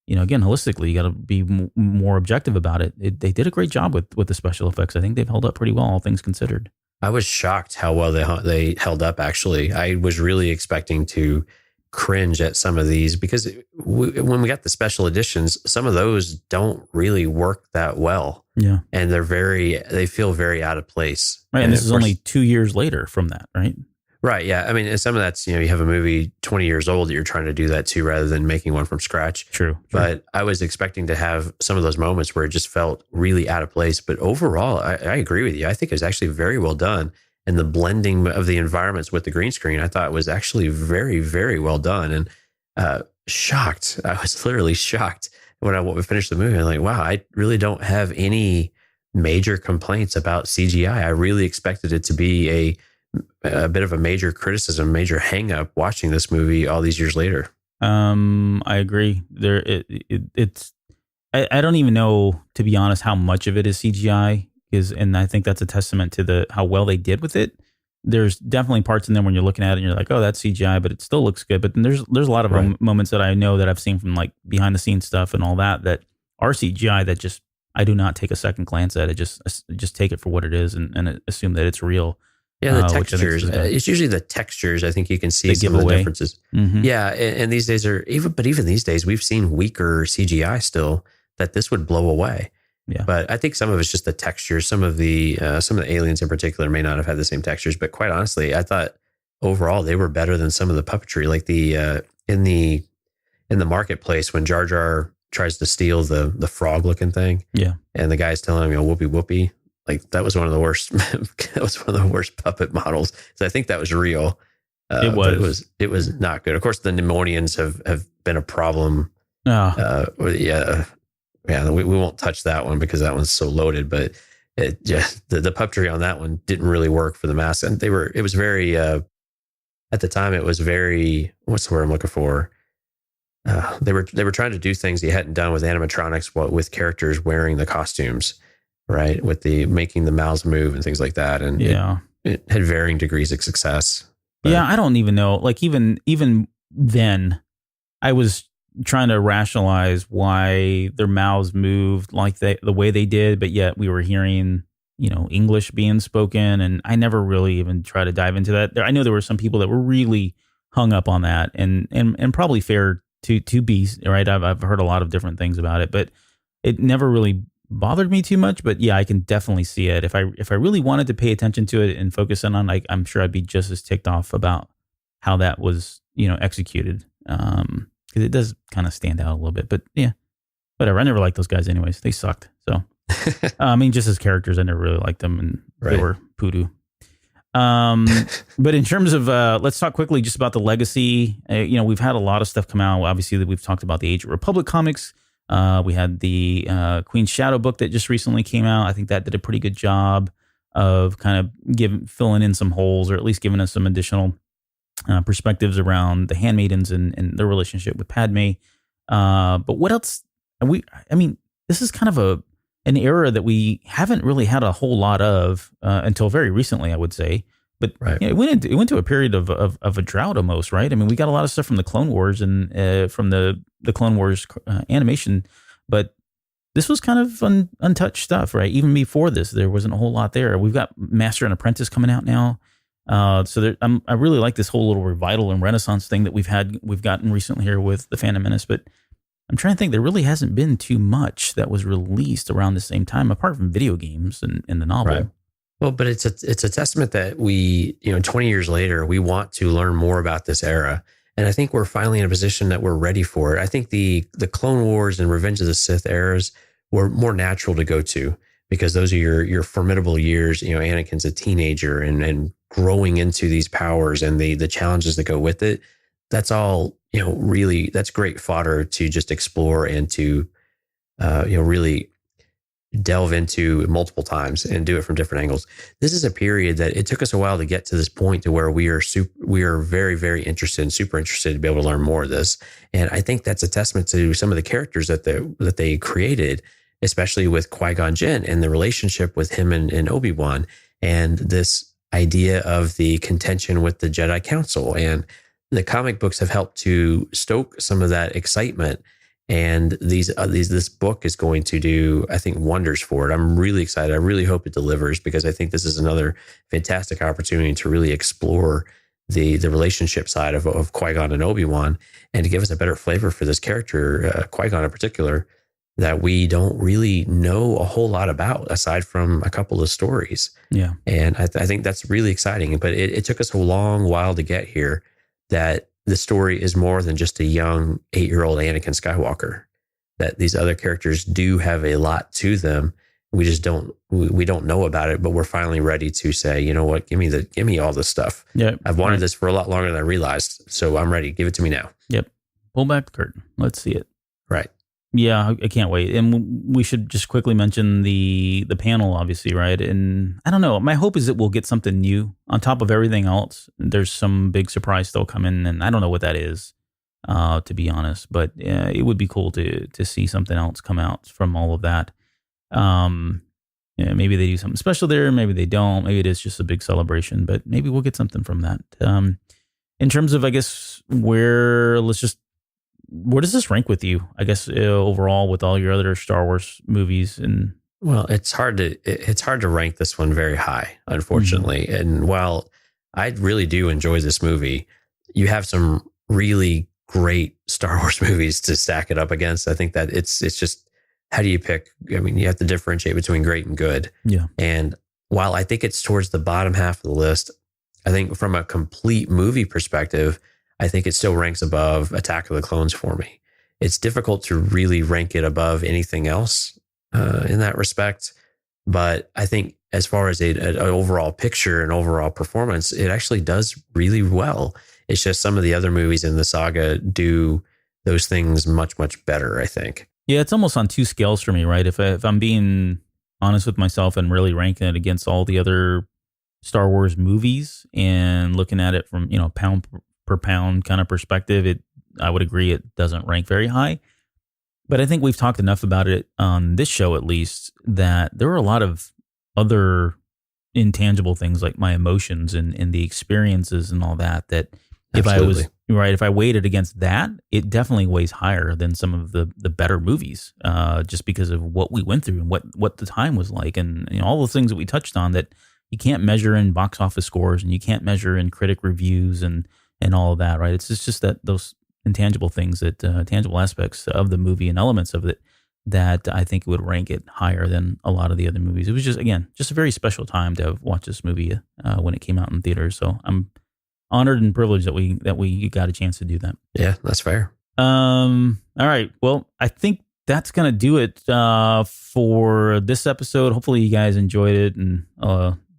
Again, holistically, you got to be more objective about it. They did a great job with the special effects. I think they've held up pretty well, all things considered. I was shocked how well they held up, actually. I was really expecting to cringe at some of these because when we got the special editions, some of those don't really work that well. Yeah. And they feel very out of place. Right. And this is only 2 years later from that, right? Right. Yeah. I mean, and some of that's, you have a movie 20 years old that you're trying to do that to rather than making one from scratch. True. But I was expecting to have some of those moments where it just felt really out of place. But overall, I agree with you. I think it was actually very well done. And the blending of the environments with the green screen, I thought was actually very, very well done. And shocked. I was literally shocked when I finished the movie. I'm like, wow, I really don't have any major complaints about CGI. I really expected it to be a a bit of a major criticism, major hang up watching this movie all these years later. I agree. It's I don't even know, to be honest, how much of it is CGI and I think that's a testament to how well they did with it. There's definitely parts in there when you're looking at it and you're like, oh, that's CGI, but it still looks good. But then there's a lot of moments that I know that I've seen from like behind the scenes stuff and all that are CGI that just I do not take a second glance at it. Just take it for what it is and assume that it's real. Yeah, the textures. It's usually the textures. I think you can see some of the differences. Mm-hmm. Yeah, and these days even these days we've seen weaker CGI still that this would blow away. Yeah, but I think some of it's just the textures. Some of the aliens in particular may not have had the same textures. But quite honestly, I thought overall they were better than some of the puppetry. Like in the marketplace when Jar Jar tries to steal the frog looking thing. Yeah, and the guy's telling him, whoopee whoopee. Like that was one of the worst. That was one of the worst puppet models. So I think that was real. It was not good. Of course, the Pneumonians have been a problem. We won't touch that one because that one's so loaded. But the puppetry on that one didn't really work for the mass, and it was very at the time it was very, what's the word I'm looking for? They were trying to do things they hadn't done with animatronics, with characters wearing the costumes, right? With making the mouths move and things like that, and it had varying degrees of success. But I don't even know. Like even then, I was trying to rationalize why their mouths moved like the way they did, but yet we were hearing, English being spoken, and I never really even tried to dive into that. I know there were some people that were really hung up on that, and probably fair to be right. I've heard a lot of different things about it, but it never really bothered me too much. But yeah, I can definitely see it. If I really wanted to pay attention to it and focus in on, I'm sure I'd be just as ticked off about how that was, executed. Because it does kind of stand out a little bit, but yeah, whatever. I never liked those guys anyways. They sucked. So, just as characters, I never really liked them, and they were poodoo. But in terms of, let's talk quickly just about the legacy. We've had a lot of stuff come out. Obviously, we've talked about the Age of Republic comics. We had the Queen's Shadow book that just recently came out. I think that did a pretty good job of kind of filling in some holes, or at least giving us some additional perspectives around the handmaidens and their relationship with Padme. But what else? This is kind of an era that we haven't really had a whole lot of until very recently, I would say. But it went into a period of a drought almost, right? I mean, we got a lot of stuff from the Clone Wars and from the Clone Wars animation, but this was kind of untouched stuff, right? Even before this, there wasn't a whole lot there. We've got Master and Apprentice coming out now. I really like this whole little revival and renaissance thing that we've gotten recently here with the Phantom Menace, but I'm trying to think, there really hasn't been too much that was released around the same time, apart from video games and the novel. Right. Well, but it's a testament that we, 20 years later, we want to learn more about this era. And I think we're finally in a position that we're ready for it. I think the Clone Wars and Revenge of the Sith eras were more natural to go to, because those are your formidable years. Anakin's a teenager and growing into these powers and the challenges that go with it. That's all, really, that's great fodder to just explore and to, really delve into multiple times and do it from different angles. This is a period that it took us a while to get to this point to where we are very, very interested and super interested to be able to learn more of this. And I think that's a testament to some of the characters that they created, especially with Qui-Gon Jinn and the relationship with him and Obi-Wan, and this idea of the contention with the Jedi Council. And the comic books have helped to stoke some of that excitement. And this book is going to do, I think, wonders for it. I'm really excited. I really hope it delivers, because I think this is another fantastic opportunity to really explore the relationship side of Qui-Gon and Obi-Wan, and to give us a better flavor for this character, Qui-Gon in particular, that we don't really know a whole lot about aside from a couple of stories. Yeah. And I think that's really exciting. But it took us a long while to get here, that the story is more than just a young 8-year-old Anakin Skywalker, that these other characters do have a lot to them. We just don't know about it, but we're finally ready to say, you know what, give me all this stuff. Yep. I've wanted this for a lot longer than I realized. So I'm ready. Give it to me now. Yep. Pull back the curtain. Let's see it. Right. Yeah, I can't wait. And we should just quickly mention the panel, obviously, right? And I don't know. My hope is that we'll get something new on top of everything else. There's some big surprise still coming, and I don't know what that is, to be honest. But it would be cool to see something else come out from all of that. Maybe they do something special there. Maybe they don't. Maybe it is just a big celebration. But maybe we'll get something from that. In terms of, I guess, where does this rank with you? I guess overall with all your other Star Wars movies and well, it's hard to rank this one very high, unfortunately. Mm-hmm. And while I really do enjoy this movie, you have some really great Star Wars movies to stack it up against. I think that it's just how do you pick? I mean, you have to differentiate between great and good. Yeah. And while I think it's towards the bottom half of the list, I think from a complete movie perspective, I think it still ranks above Attack of the Clones for me. It's difficult to really rank it above anything else in that respect. But I think as far as an overall picture and overall performance, it actually does really well. It's just some of the other movies in the saga do those things much, much better, I think. Yeah, it's almost on two scales for me, right? If I'm being honest with myself and really ranking it against all the other Star Wars movies and looking at it from, pound per pound kind of perspective, I would agree it doesn't rank very high. But I think we've talked enough about it on this show, at least, that there are a lot of other intangible things like my emotions and the experiences and all that Absolutely. if I weighed it against that, it definitely weighs higher than some of the better movies, just because of what we went through and what the time was like, and all the things that we touched on that you can't measure in box office scores and you can't measure in critic reviews and all of that, right? It's just that those intangible things, that tangible aspects of the movie and elements of it, that I think would rank it higher than a lot of the other movies. It was just a very special time to have watched this movie when it came out in theaters. So I'm honored and privileged that we got a chance to do that. Yeah, that's fair. All right. Well, I think that's going to do it for this episode. Hopefully you guys enjoyed it, and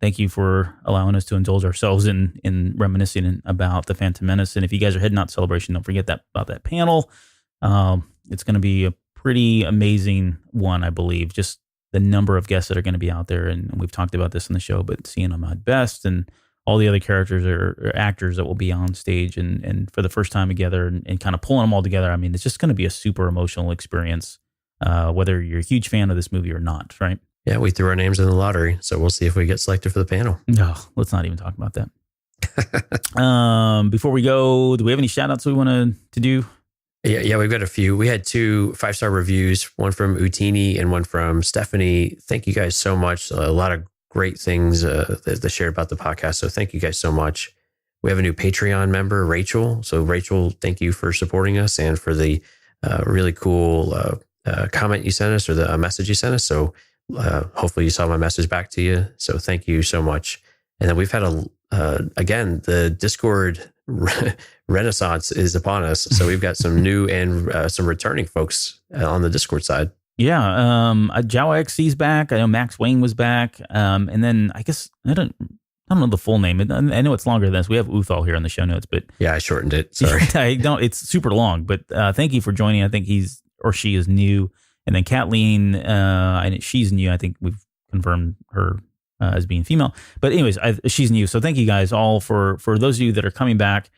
thank you for allowing us to indulge ourselves in reminiscing about the Phantom Menace. And if you guys are heading out to Celebration, don't forget about that panel. It's going to be a pretty amazing one, I believe. Just the number of guests that are going to be out there, and we've talked about this in the show, but seeing them at best and all the other characters or actors that will be on stage and for the first time together and kind of pulling them all together. I mean, it's just going to be a super emotional experience, whether you're a huge fan of this movie or not, right? Yeah, we threw our names in the lottery, so we'll see if we get selected for the panel. No, let's not even talk about that. Before we go, do we have any shout outs we want to do? Yeah, we've got a few. We had 2 5-star reviews, one from Utini and one from Stephanie. Thank you guys so much. A lot of great things that they shared about the podcast. So thank you guys so much. We have a new Patreon member, Rachel. So Rachel, thank you for supporting us and for the really cool comment you sent us, or the message you sent us. So hopefully you saw my message back to you. So thank you so much. And then we've had again, the Discord renaissance is upon us. So we've got some new and some returning folks on the Discord side. Yeah, Jawa XC's back. I know Max Wayne was back. And then I guess I don't know the full name. I know it's longer than this. We have Uthal here on the show notes, but yeah, I shortened it. Sorry. It's super long, but thank you for joining. I think he's or she is new. And then Kathleen, she's new. I think we've confirmed her as being female. But anyways, she's new. So thank you guys all for those of you that are coming back.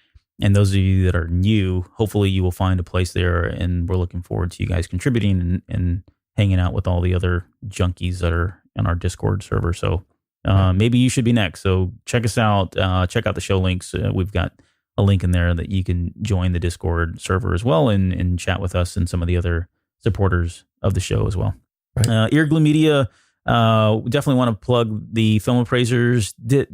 And those of you that are new, hopefully you will find a place there, and we're looking forward to you guys contributing and hanging out with all the other junkies that are on our Discord server. So maybe you should be next. So check us out. Check out the show links. We've got a link in there that you can join the Discord server as well and chat with us and some of the other supporters of the show as well. Right. Earglue Media, we definitely want to plug the Film Appraisers. Is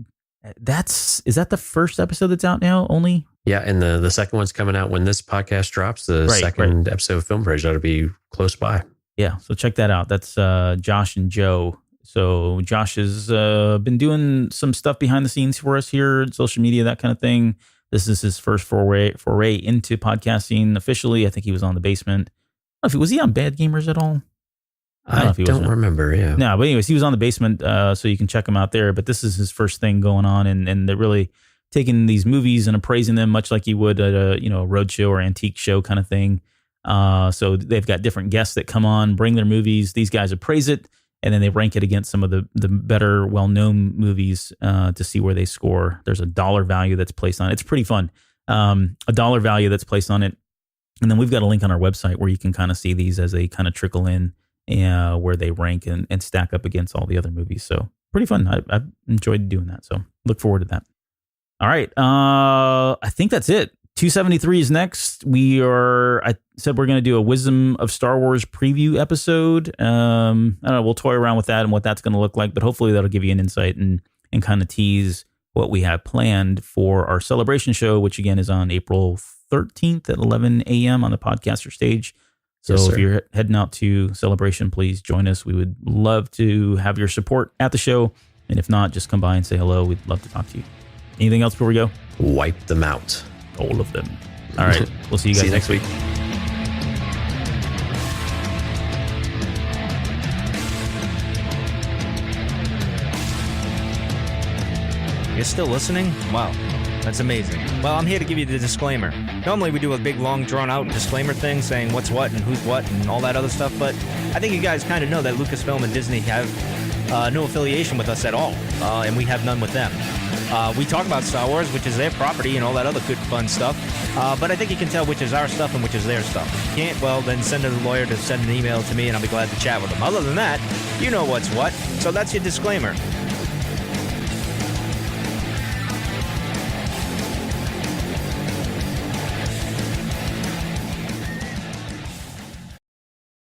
that the first episode that's out now only? Yeah, and the second one's coming out when this podcast drops. The second episode of Film Appraisers ought to be close by. Yeah, so check that out. That's Josh and Joe. So Josh has been doing some stuff behind the scenes for us here, social media, that kind of thing. This is his first foray into podcasting officially. I think he was on The Basement. I don't know was he on Bad Gamers at all? I don't remember, yeah. No, but anyways, he was on The Basement, so you can check him out there. But this is his first thing going on, and they're really taking these movies and appraising them much like you would at a road show or antique show kind of thing. So they've got different guests that come on, bring their movies. These guys appraise it, and then they rank it against some of the better, well-known movies to see where they score. There's a dollar value that's placed on it. It's pretty fun. A dollar value that's placed on it. And then we've got a link on our website where you can kind of see these as they kind of trickle in where they rank and stack up against all the other movies. So pretty fun. I've enjoyed doing that. So look forward to that. All right. I think that's it. 273 is next. I said we're going to do a Wisdom of Star Wars preview episode. I don't know. We'll toy around with that and what that's going to look like, but hopefully that'll give you an insight and kind of tease what we have planned for our celebration show, which again is on April 13th at 11 a.m. on the podcaster stage. So Yes, if you're heading out to Celebration, please join us. We would love to have your support at the show. And if not, just come by and say hello. We'd love to talk to you. Anything else before we go? Wipe them out. All of them. All right. We'll see you guys next week. You're still listening? Wow. That's amazing. Well, I'm here to give you the disclaimer. Normally we do a big, long, drawn-out disclaimer thing saying what's what and who's what and all that other stuff, but I think you guys kind of know that Lucasfilm and Disney have no affiliation with us at all, and we have none with them. We talk about Star Wars, which is their property and all that other good, fun stuff, but I think you can tell which is our stuff and which is their stuff. If you can't, well, then send a lawyer to send an email to me, and I'll be glad to chat with them. Other than that, you know what's what, so that's your disclaimer.